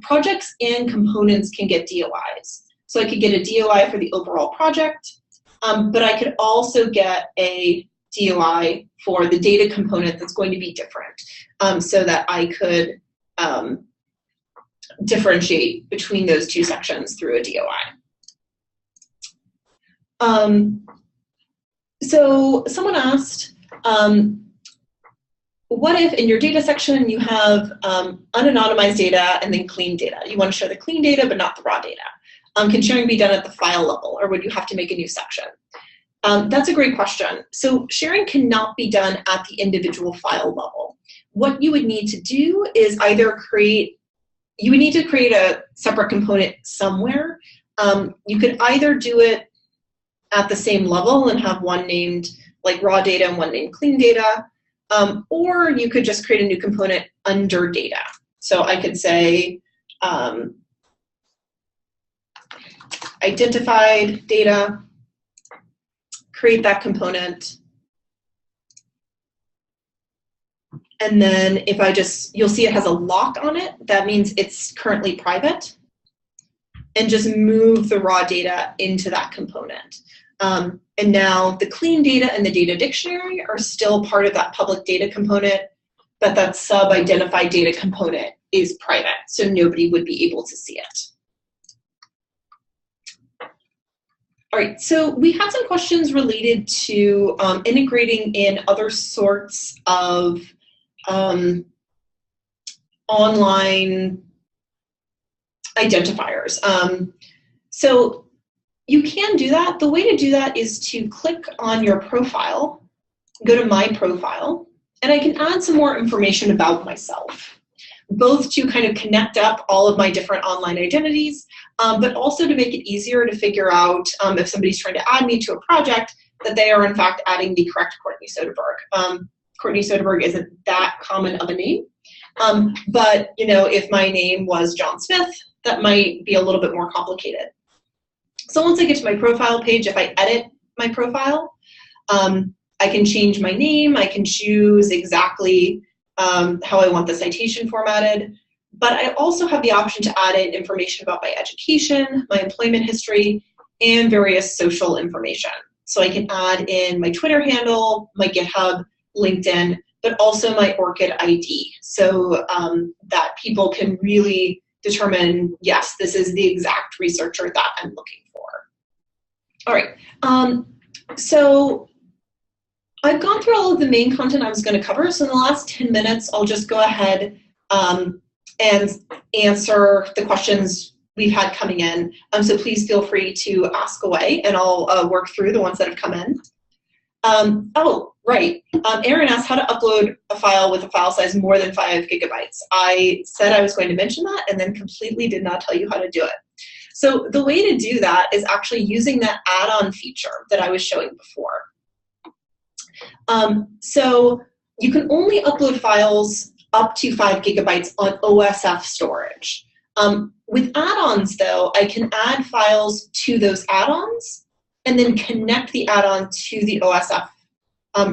Projects and components can get DOIs. So I could get a DOI for the overall project, but I could also get a DOI for the data component that's going to be different, so that I could differentiate between those two sections through a DOI. So someone asked, what if in your data section you have unanonymized data and then clean data? You want to show the clean data but not the raw data. Can sharing be done at the file level, or would you have to make a new section? That's a great question. So sharing cannot be done at the individual file level. What you would need to do is either you would need to create a separate component somewhere. You could either do it at the same level and have one named like raw data and one named clean data, or you could just create a new component under data. So I could say identified data, create that component, and then if I just, you'll see it has a lock on it. That means it's currently private, and just move the raw data into that component. And now the clean data and the data dictionary are still part of that public data component, but that sub-identified data component is private, so nobody would be able to see it. All right, so we had some questions related to integrating in other sorts of online identifiers. So you can do that. The way to do that is to click on your profile, go to My Profile, and I can add some more information about myself, both to kind of connect up all of my different online identities, but also to make it easier to figure out if somebody's trying to add me to a project, that they are in fact adding the correct Courtney Soderberg. Courtney Soderberg isn't that common of a name, but you know, if my name was John Smith, that might be a little bit more complicated. So once I get to my profile page, if I edit my profile, I can change my name, I can choose exactly how I want the citation formatted, but I also have the option to add in information about my education, my employment history, and various social information. So I can add in my Twitter handle, my GitHub, LinkedIn, but also my ORCID ID, so that people can really determine, yes, this is the exact researcher that I'm looking for. All right, so I've gone through all of the main content I was going to cover, so in the last 10 minutes, I'll just go ahead and answer the questions we've had coming in. So please feel free to ask away, and I'll work through the ones that have come in. Oh, right. Aaron asked how to upload a file with a file size more than 5 gigabytes. I said I was going to mention that and then completely did not tell you how to do it. So the way to do that is actually using that add-on feature that I was showing before. So you can only upload files up to 5 gigabytes on OSF storage. With add-ons, though, I can add files to those add-ons and then connect the add-on to the OSF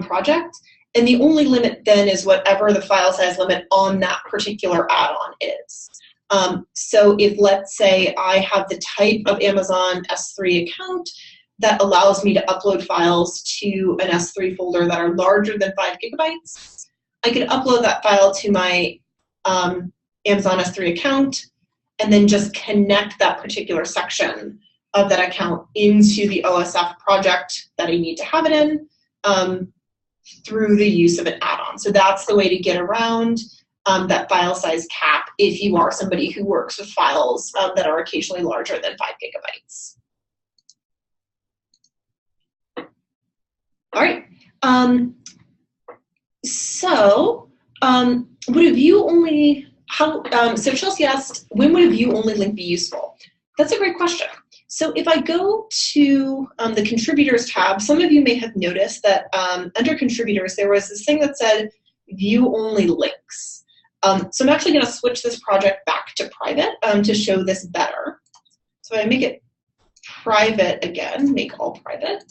project. And the only limit then is whatever the file size limit on that particular add-on is. So if, let's say, I have the type of Amazon S3 account that allows me to upload files to an S3 folder that are larger than 5 gigabytes, I could upload that file to my Amazon S3 account and then just connect that particular section of that account into the OSF project that I need to have it in through the use of an add-on. So that's the way to get around that file size cap if you are somebody who works with files that are occasionally larger than 5 gigabytes. All right. Would a view only, so Chelsea asked, when would a view only link be useful? That's a great question. So if I go to the contributors tab, some of you may have noticed that under contributors, there was this thing that said view only links. So I'm actually going to switch this project back to private to show this better. So I make it private again, make all private.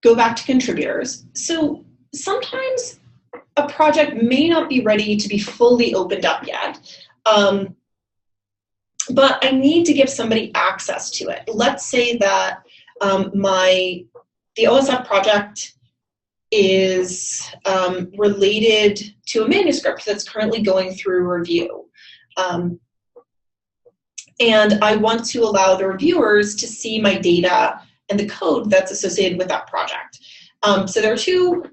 Go back to contributors. So sometimes a project may not be ready to be fully opened up yet, but I need to give somebody access to it. Let's say that the OSF project is related to a manuscript that's currently going through review. And I want to allow the reviewers to see my data and the code that's associated with that project. So there are two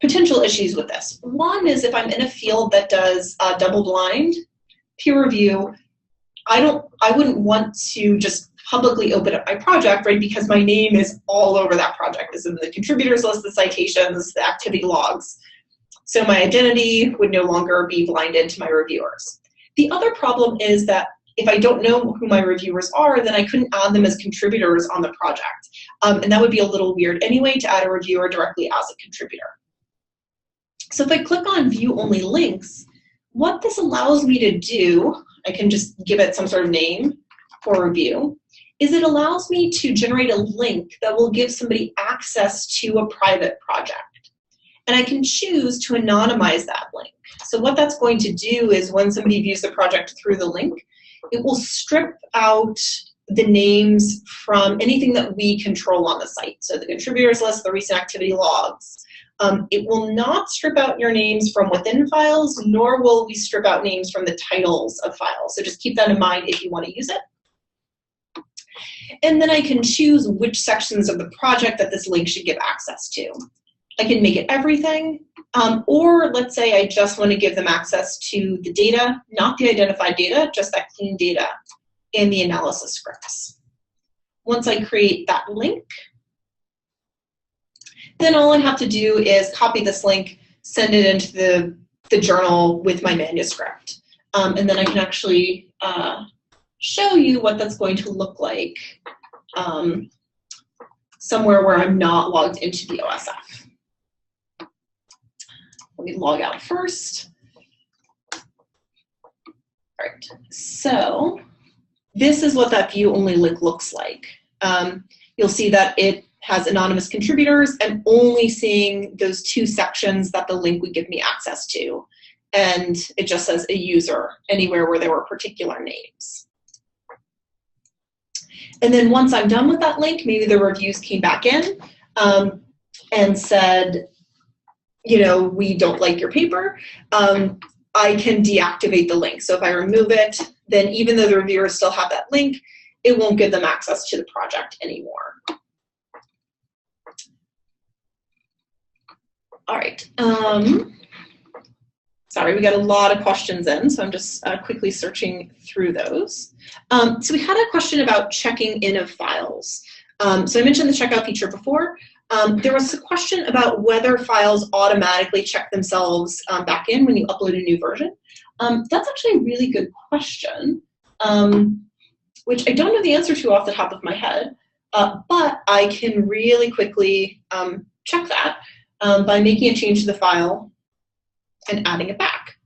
potential issues with this. One is if I'm in a field that does double-blind peer review, I wouldn't want to just publicly open up my project, right? Because my name is all over that project. It's in the contributors list, the citations, the activity logs. So my identity would no longer be blinded to my reviewers. The other problem is that if I don't know who my reviewers are, then I couldn't add them as contributors on the project. And that would be a little weird anyway to add a reviewer directly as a contributor. So if I click on view only links, what this allows me to do, I can just give it some sort of name for review, is it allows me to generate a link that will give somebody access to a private project. And I can choose to anonymize that link. So what that's going to do is when somebody views the project through the link, it will strip out the names from anything that we control on the site. So the contributors list, the recent activity logs. It will not strip out your names from within files, nor will we strip out names from the titles of files. So just keep that in mind if you want to use it. And then I can choose which sections of the project that this link should give access to. I can make it everything, or let's say I just want to give them access to the data, not the identified data, just that clean data in the analysis scripts. Once I create that link, then all I have to do is copy this link, send it into the journal with my manuscript. And then I can actually show you what that's going to look like somewhere where I'm not logged into the OSF. Let me log out first. All right, so this is what that view only link looks like. You'll see that it has anonymous contributors and only seeing those two sections that the link would give me access to. And it just says a user anywhere where there were particular names. And then once I'm done with that link, maybe the reviews came back in and said, you know, we don't like your paper. I can deactivate the link. So if I remove it, then even though the reviewers still have that link, it won't give them access to the project anymore. All right. Sorry, we got a lot of questions in, so I'm just quickly searching through those. So we had a question about checking in of files. So I mentioned the checkout feature before. There was a question about whether files automatically check themselves back in when you upload a new version. That's actually a really good question, which I don't know the answer to off the top of my head. but I can really quickly check that by making a change to the file and adding it back.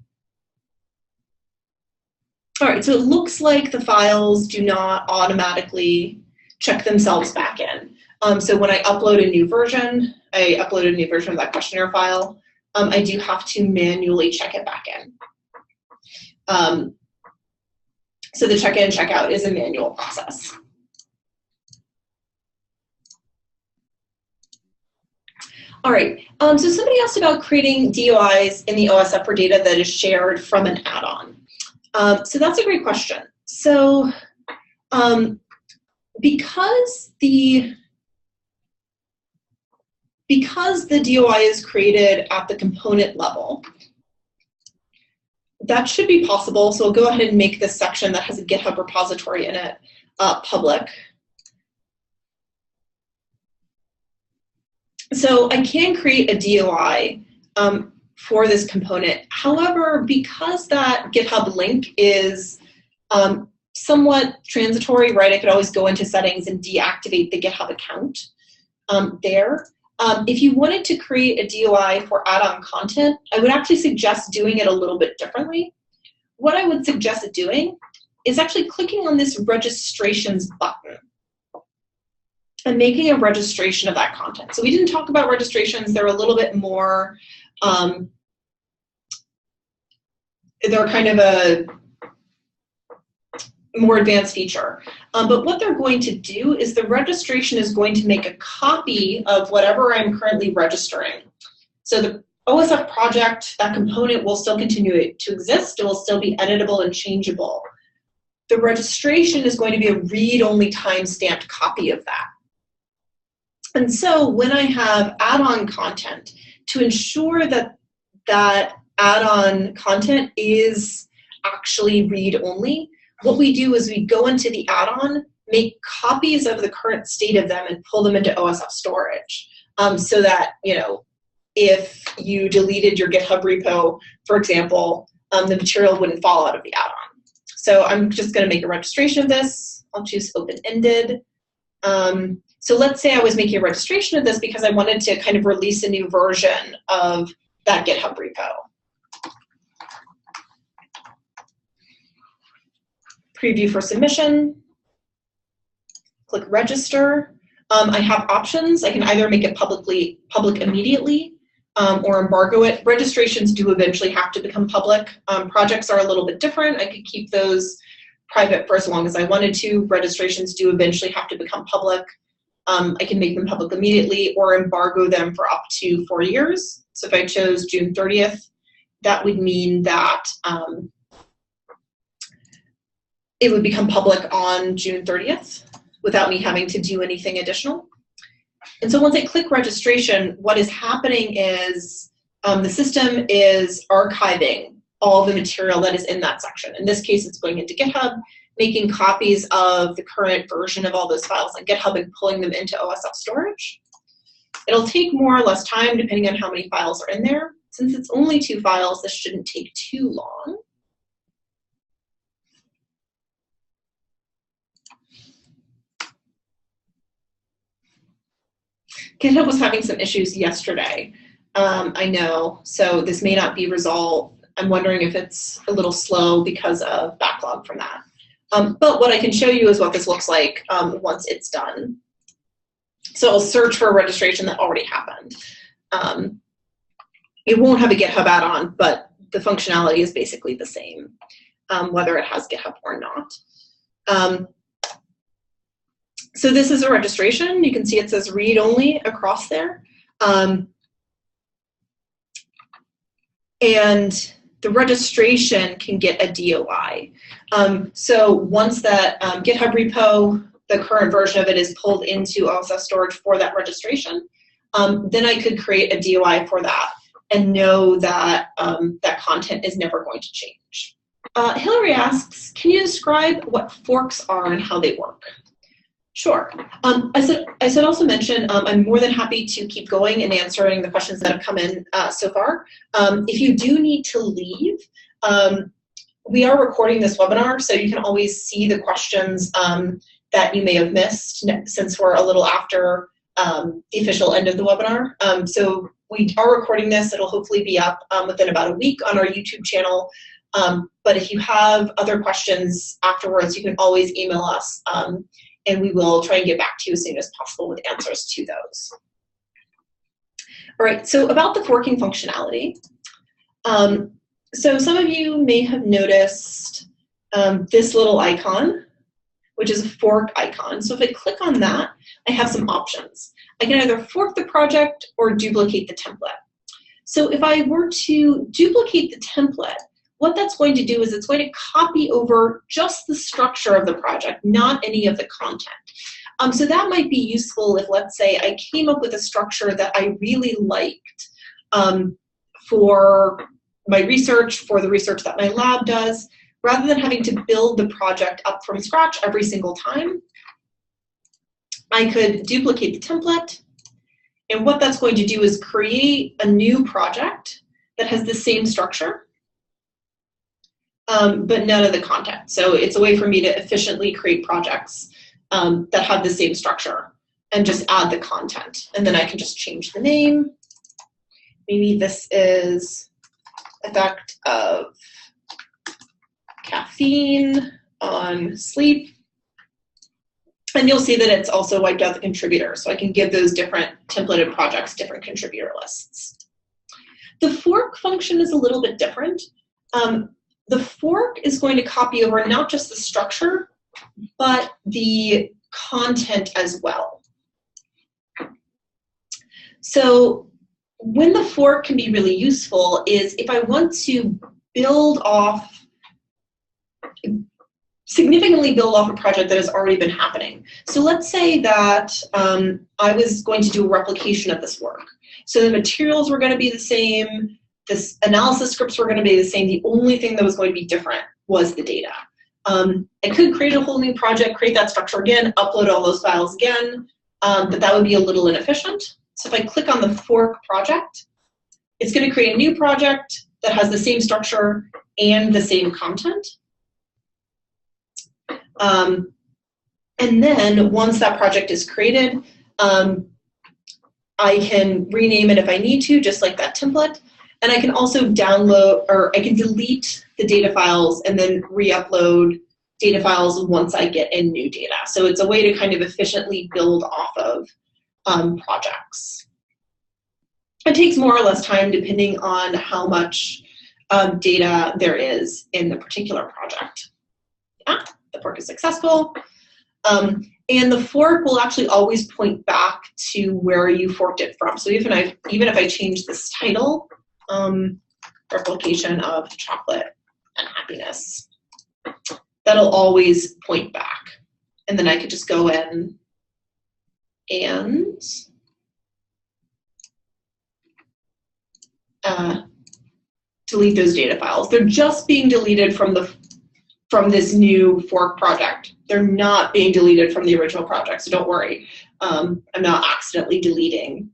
All right, so it looks like the files do not automatically check themselves back in. So when I upload a new version, I uploaded a new version of that questionnaire file, I do have to manually check it back in. So the check-in, check-out is a manual process. All right, so somebody asked about creating DOIs in the OSF for data that is shared from an add-on. So that's a great question. So because the DOI is created at the component level, that should be possible. So I'll go ahead and make this section that has a GitHub repository in it public. So I can create a DOI for this component. However, because that GitHub link is somewhat transitory, right? I could always go into settings and deactivate the GitHub account there. If you wanted to create a DOI for add-on content, I would actually suggest doing it a little bit differently. What I would suggest doing is actually clicking on this registrations button and making a registration of that content. So we didn't talk about registrations. They're a little bit more, they're kind of a more advanced feature. But what they're going to do is the registration is going to make a copy of whatever I'm currently registering. So the OSF project, that component will still continue to exist. It will still be editable and changeable. The registration is going to be a read-only time-stamped copy of that. And so when I have add-on content, to ensure that that add-on content is actually read-only, what we do is we go into the add-on, make copies of the current state of them, and pull them into OSF storage so that, you know, if you deleted your GitHub repo, for example, the material wouldn't fall out of the add-on. So I'm just going to make a registration of this. I'll choose open-ended. So let's say I was making a registration of this because I wanted to kind of release a new version of that GitHub repo. Preview for submission. Click register. I have options. I can either make it public immediately or embargo it. Registrations do eventually have to become public. Projects are a little bit different. I could keep those private for as long as I wanted to. Registrations do eventually have to become public. I can make them public immediately or embargo them for up to 4 years. So if I chose June 30th, that would mean that it would become public on June 30th without me having to do anything additional. And so once I click registration, what is happening is the system is archiving all the material that is in that section. In this case, it's going into GitHub, making copies of the current version of all those files on GitHub and pulling them into OSF storage. It'll take more or less time depending on how many files are in there. Since it's only 2 files, this shouldn't take too long. GitHub was having some issues yesterday, I know, so this may not be resolved. I'm wondering if it's a little slow because of backlog from that. But what I can show you is what this looks like once it's done. So I'll search for a registration that already happened. It won't have a GitHub add-on, but the functionality is basically the same, whether it has GitHub or not. So this is a registration. You can see it says read only across there. And the registration can get a DOI. So once that GitHub repo, the current version of it is pulled into OSF storage for that registration, then I could create a DOI for that and know that that content is never going to change. Hillary asks, can you describe what forks are and how they work? Sure. I should also mention I'm more than happy to keep going and answering the questions that have come in so far. If you do need to leave, we are recording this webinar, so you can always see the questions that you may have missed since we're a little after the official end of the webinar. So we are recording this. It'll hopefully be up within about a week on our YouTube channel. But if you have other questions afterwards, you can always email us, and we will try and get back to you as soon as possible with answers to those. All right, so about the forking functionality. So some of you may have noticed this little icon, which is a fork icon. So if I click on that, I have some options. I can either fork the project or duplicate the template. So if I were to duplicate the template, what that's going to do is it's going to copy over just the structure of the project, not any of the content. So that might be useful if, let's say, I came up with a structure that I really liked for my research, for the research that my lab does. Rather than having to build the project up from scratch every single time, I could duplicate the template. And what that's going to do is create a new project that has the same structure, but none of the content. So it's a way for me to efficiently create projects that have the same structure and just add the content. And then I can just change the name. Maybe this is effect of caffeine on sleep. And you'll see that it's also wiped out the contributor. So I can give those different templated projects different contributor lists. The fork function is a little bit different. The fork is going to copy over not just the structure, but the content as well. So when the fork can be really useful is if I want to significantly build off a project that has already been happening. So let's say that I was going to do a replication of this work. So the materials were going to be the same, this analysis scripts were going to be the same. The only thing that was going to be different was the data. I could create a whole new project, create that structure again, upload all those files again, but that would be a little inefficient. So if I click on the fork project, it's going to create a new project that has the same structure and the same content. And then once that project is created, I can rename it if I need to, just like that template. And I can also download, or I can delete the data files and then re-upload data files once I get in new data. So it's a way to kind of efficiently build off of projects. It takes more or less time depending on how much data there is in the particular project. Yeah, the fork is successful. And the fork will actually always point back to where you forked it from. So even if I change this title, replication of chocolate and happiness, that'll always point back. And then I could just go in and delete those data files. They're just being deleted from this new fork project. They're not being deleted from the original project, so don't worry. I'm not accidentally deleting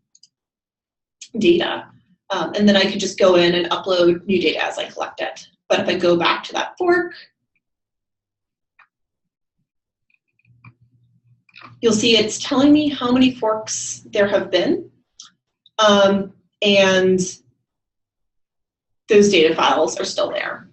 data. And then I could just go in and upload new data as I collect it. But if I go back to that fork, you'll see it's telling me how many forks there have been. And those data files are still there.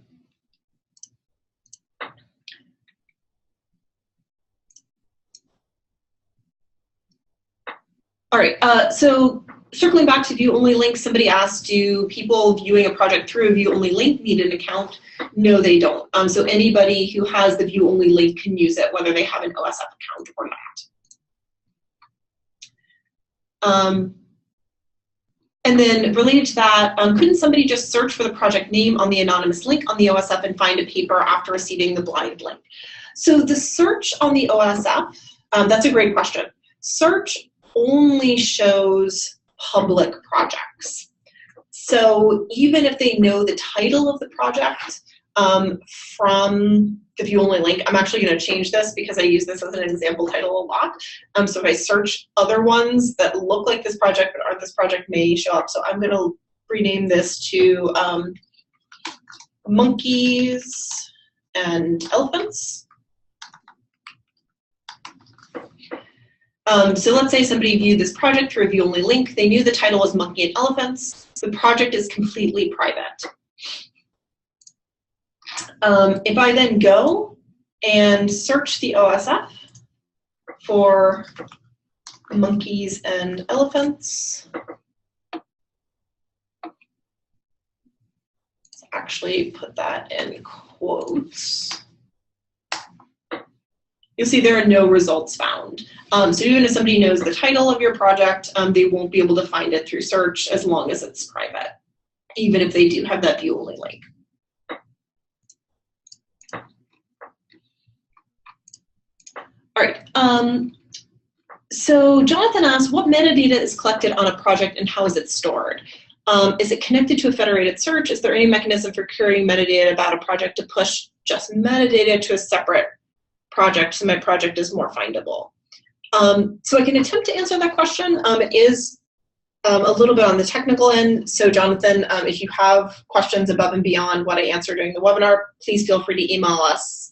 All right, so circling back to view-only links, somebody asked, do people viewing a project through a view-only link need an account? No, they don't. So anybody who has the view-only link can use it, whether they have an OSF account or not. And then related to that, couldn't somebody just search for the project name on the anonymous link on the OSF and find a paper after receiving the blind link? So the search on the OSF, that's a great question. Search only shows public projects. So even if they know the title of the project from the view-only link, I'm actually going to change this because I use this as an example title a lot. So if I search other ones that look like this project but aren't this project may show up. So I'm going to rename this to monkeys and elephants. So let's say somebody viewed this project through a view-only link. They knew the title was Monkey and Elephants. The project is completely private. If I then go and search the OSF for monkeys and elephants, let's actually put that in quotes. You'll see there are no results found. So even if somebody knows the title of your project, they won't be able to find it through search as long as it's private, even if they do have that view-only link. All right. So Jonathan asked, what metadata is collected on a project and how is it stored? Is it connected to a federated search? Is there any mechanism for querying metadata about a project to push just metadata to a separate project so my project is more findable? So I can attempt to answer that question. It is a little bit on the technical end. So Jonathan, if you have questions above and beyond what I answered during the webinar, please feel free to email us.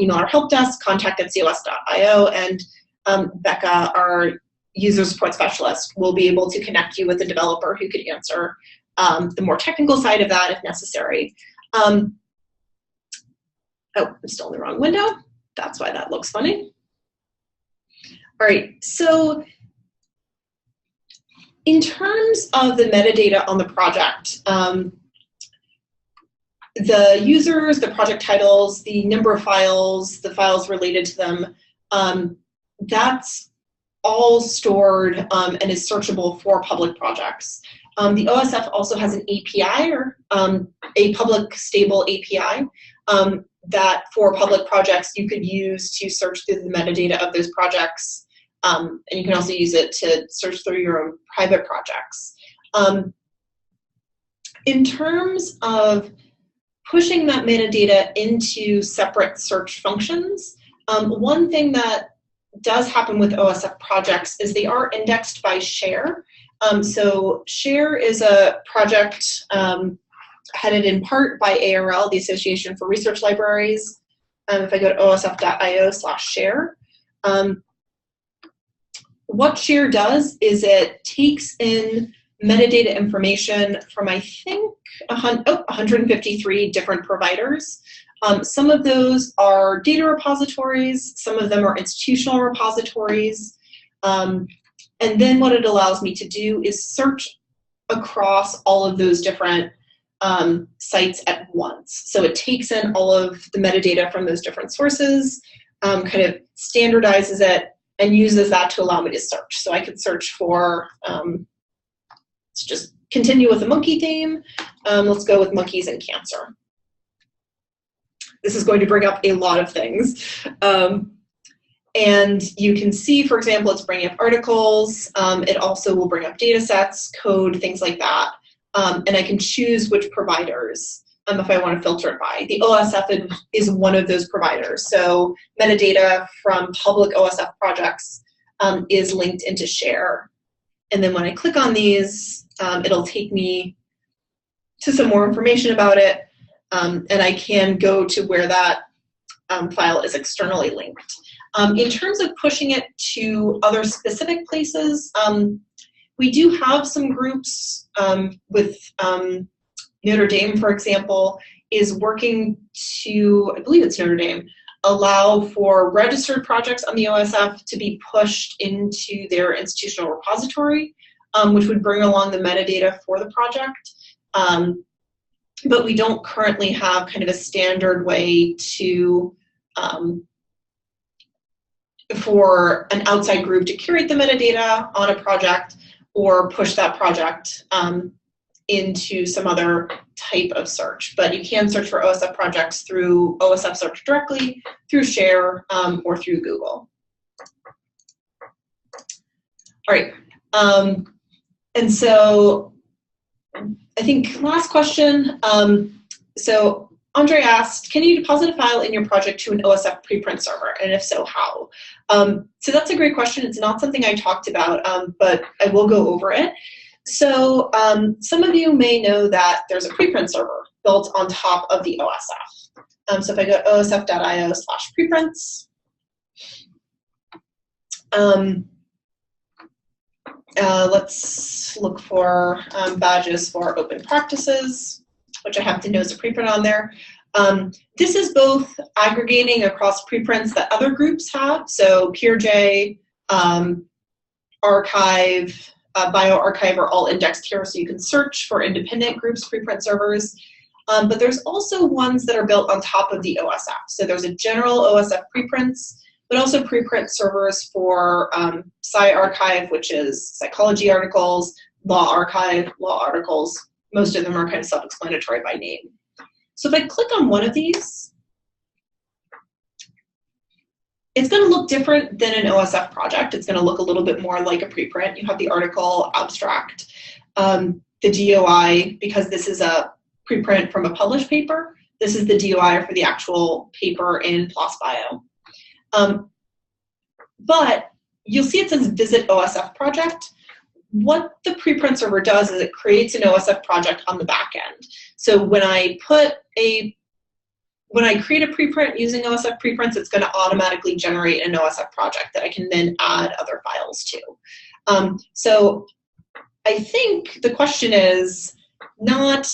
Email our help desk, contact@cos.io, and Becca, our user support specialist, will be able to connect you with a developer who could answer the more technical side of that if necessary. Oh, I'm still in the wrong window. That's why that looks funny. All right, so in terms of the metadata on the project, the users, the project titles, the number of files, the files related to them, that's all stored and is searchable for public projects. The OSF also has an API, or a public stable API, that for public projects you could use to search through the metadata of those projects, and you can also use it to search through your own private projects. In terms of pushing that metadata into separate search functions, one thing that does happen with OSF projects is they are indexed by SHARE. So SHARE is a project headed in part by ARL, the Association for Research Libraries. If I go to osf.io/share, what SHARE does is it takes in metadata information from, I think, 153 different providers. Some of those are data repositories, some of them are institutional repositories, and then what it allows me to do is search across all of those different sites at once. So it takes in all of the metadata from those different sources, kind of standardizes it, and uses that to allow me to search. So I could search for, let's just continue with the monkey theme. Let's go with monkeys and cancer. This is going to bring up a lot of things. And you can see, for example, it's bringing up articles. It also will bring up data sets, code, things like that. And I can choose which providers if I want to filter it by. The OSF is one of those providers. So metadata from public OSF projects is linked into SHARE. And then when I click on these, it'll take me to some more information about it. And I can go to where that file is externally linked. In terms of pushing it to other specific places, we do have some groups with Notre Dame, for example, is working to, I believe it's Notre Dame, allow for registered projects on the OSF to be pushed into their institutional repository, which would bring along the metadata for the project. But we don't currently have kind of a standard way to, for an outside group to curate the metadata on a project or push that project into some other type of search. But you can search for OSF projects through OSF Search directly, through SHARE, or through Google. All right. And so I think last question. So Andre asked, can you deposit a file in your project to an OSF preprint server? And if so, how? So that's a great question. It's not something I talked about, but I will go over it. So some of you may know that there's a preprint server built on top of the OSF. So if I go to osf.io/preprints, Let's look for badges for open practices, which I happen to know is a preprint on there. This is both aggregating across preprints that other groups have, so PeerJ, Archive, bioRxiv are all indexed here, so you can search for independent groups' preprint servers. But there's also ones that are built on top of the OSF. So there's a general OSF preprints, but also preprint servers for PsyArchive, which is psychology articles, law archive, law articles. Most of them are kind of self-explanatory by name. So if I click on one of these, it's going to look different than an OSF project. It's going to look a little bit more like a preprint. You have the article abstract, the DOI, because this is a preprint from a published paper. This is the DOI for the actual paper in PLOS Bio. But you'll see it says Visit OSF Project. What the preprint server does is it creates an OSF project on the back end. So when I create a preprint using OSF preprints, it's going to automatically generate an OSF project that I can then add other files to. So I think the question is not,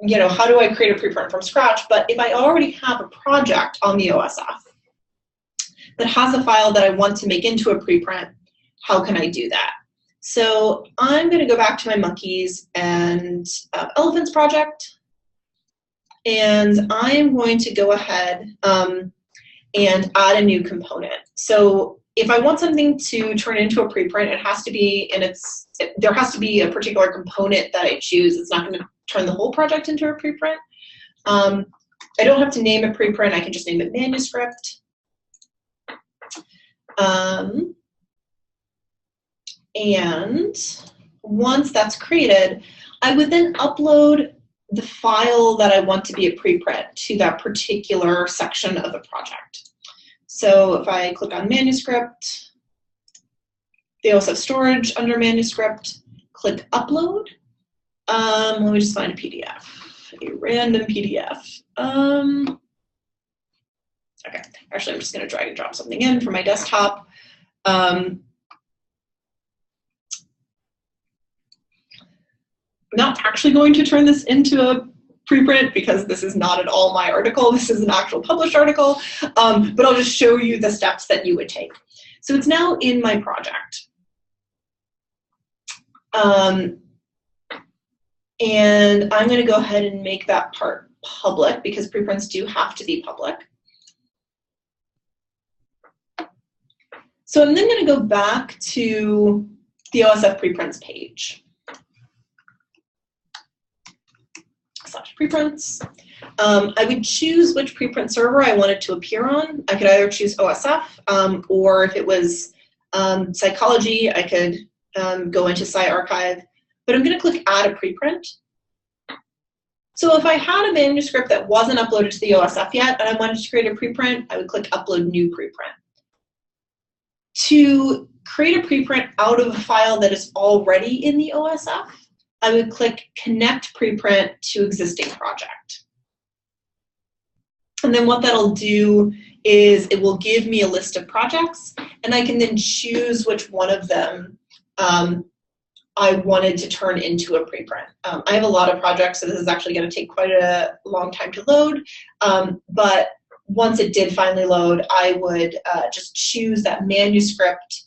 how do I create a preprint from scratch, but if I already have a project on the OSF that has a file that I want to make into a preprint, how can I do that? So I'm going to go back to my monkeys and elephants project, and I'm going to go ahead and add a new component. So if I want something to turn into a preprint, it has to be there has to be a particular component that I choose. It's not going to turn the whole project into a preprint. I don't have to name a preprint. I can just name it manuscript. And once that's created, I would then upload the file that I want to be a preprint to that particular section of the project. So if I click on manuscript, they also have storage under manuscript, click upload. Let me just find a PDF, a random PDF. Okay, actually I'm just gonna drag and drop something in from my desktop. Not actually going to turn this into a preprint because this is not at all my article. This is an actual published article, but I'll just show you the steps that you would take. So it's now in my project. And I'm going to go ahead and make that part public because preprints do have to be public. So I'm then going to go back to the OSF preprints page. /preprints. I would choose which preprint server I wanted to appear on. I could either choose OSF, or if it was psychology, I could go into PsyArchive. But I'm going to click Add a Preprint. So if I had a manuscript that wasn't uploaded to the OSF yet and I wanted to create a preprint, I would click Upload New Preprint. To create a preprint out of a file that is already in the OSF, I would click Connect Preprint to Existing Project. And then what that'll do is it will give me a list of projects, and I can then choose which one of them I wanted to turn into a preprint. I have a lot of projects, so this is actually going to take quite a long time to load, but once it did finally load, I would just choose that manuscript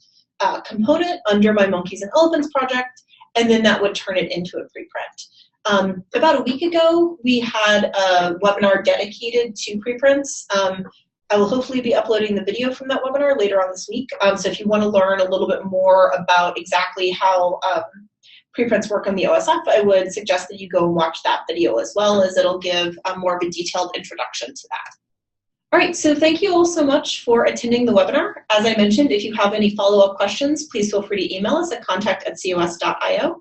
component under my Monkeys and Elephants project, and then that would turn it into a preprint. About a week ago, we had a webinar dedicated to preprints. I will hopefully be uploading the video from that webinar later on this week. So if you want to learn a little bit more about exactly how preprints work on the OSF, I would suggest that you go and watch that video as well, as it'll give more of a detailed introduction to that. All right, so thank you all so much for attending the webinar. As I mentioned, if you have any follow-up questions, please feel free to email us at contact@cos.io.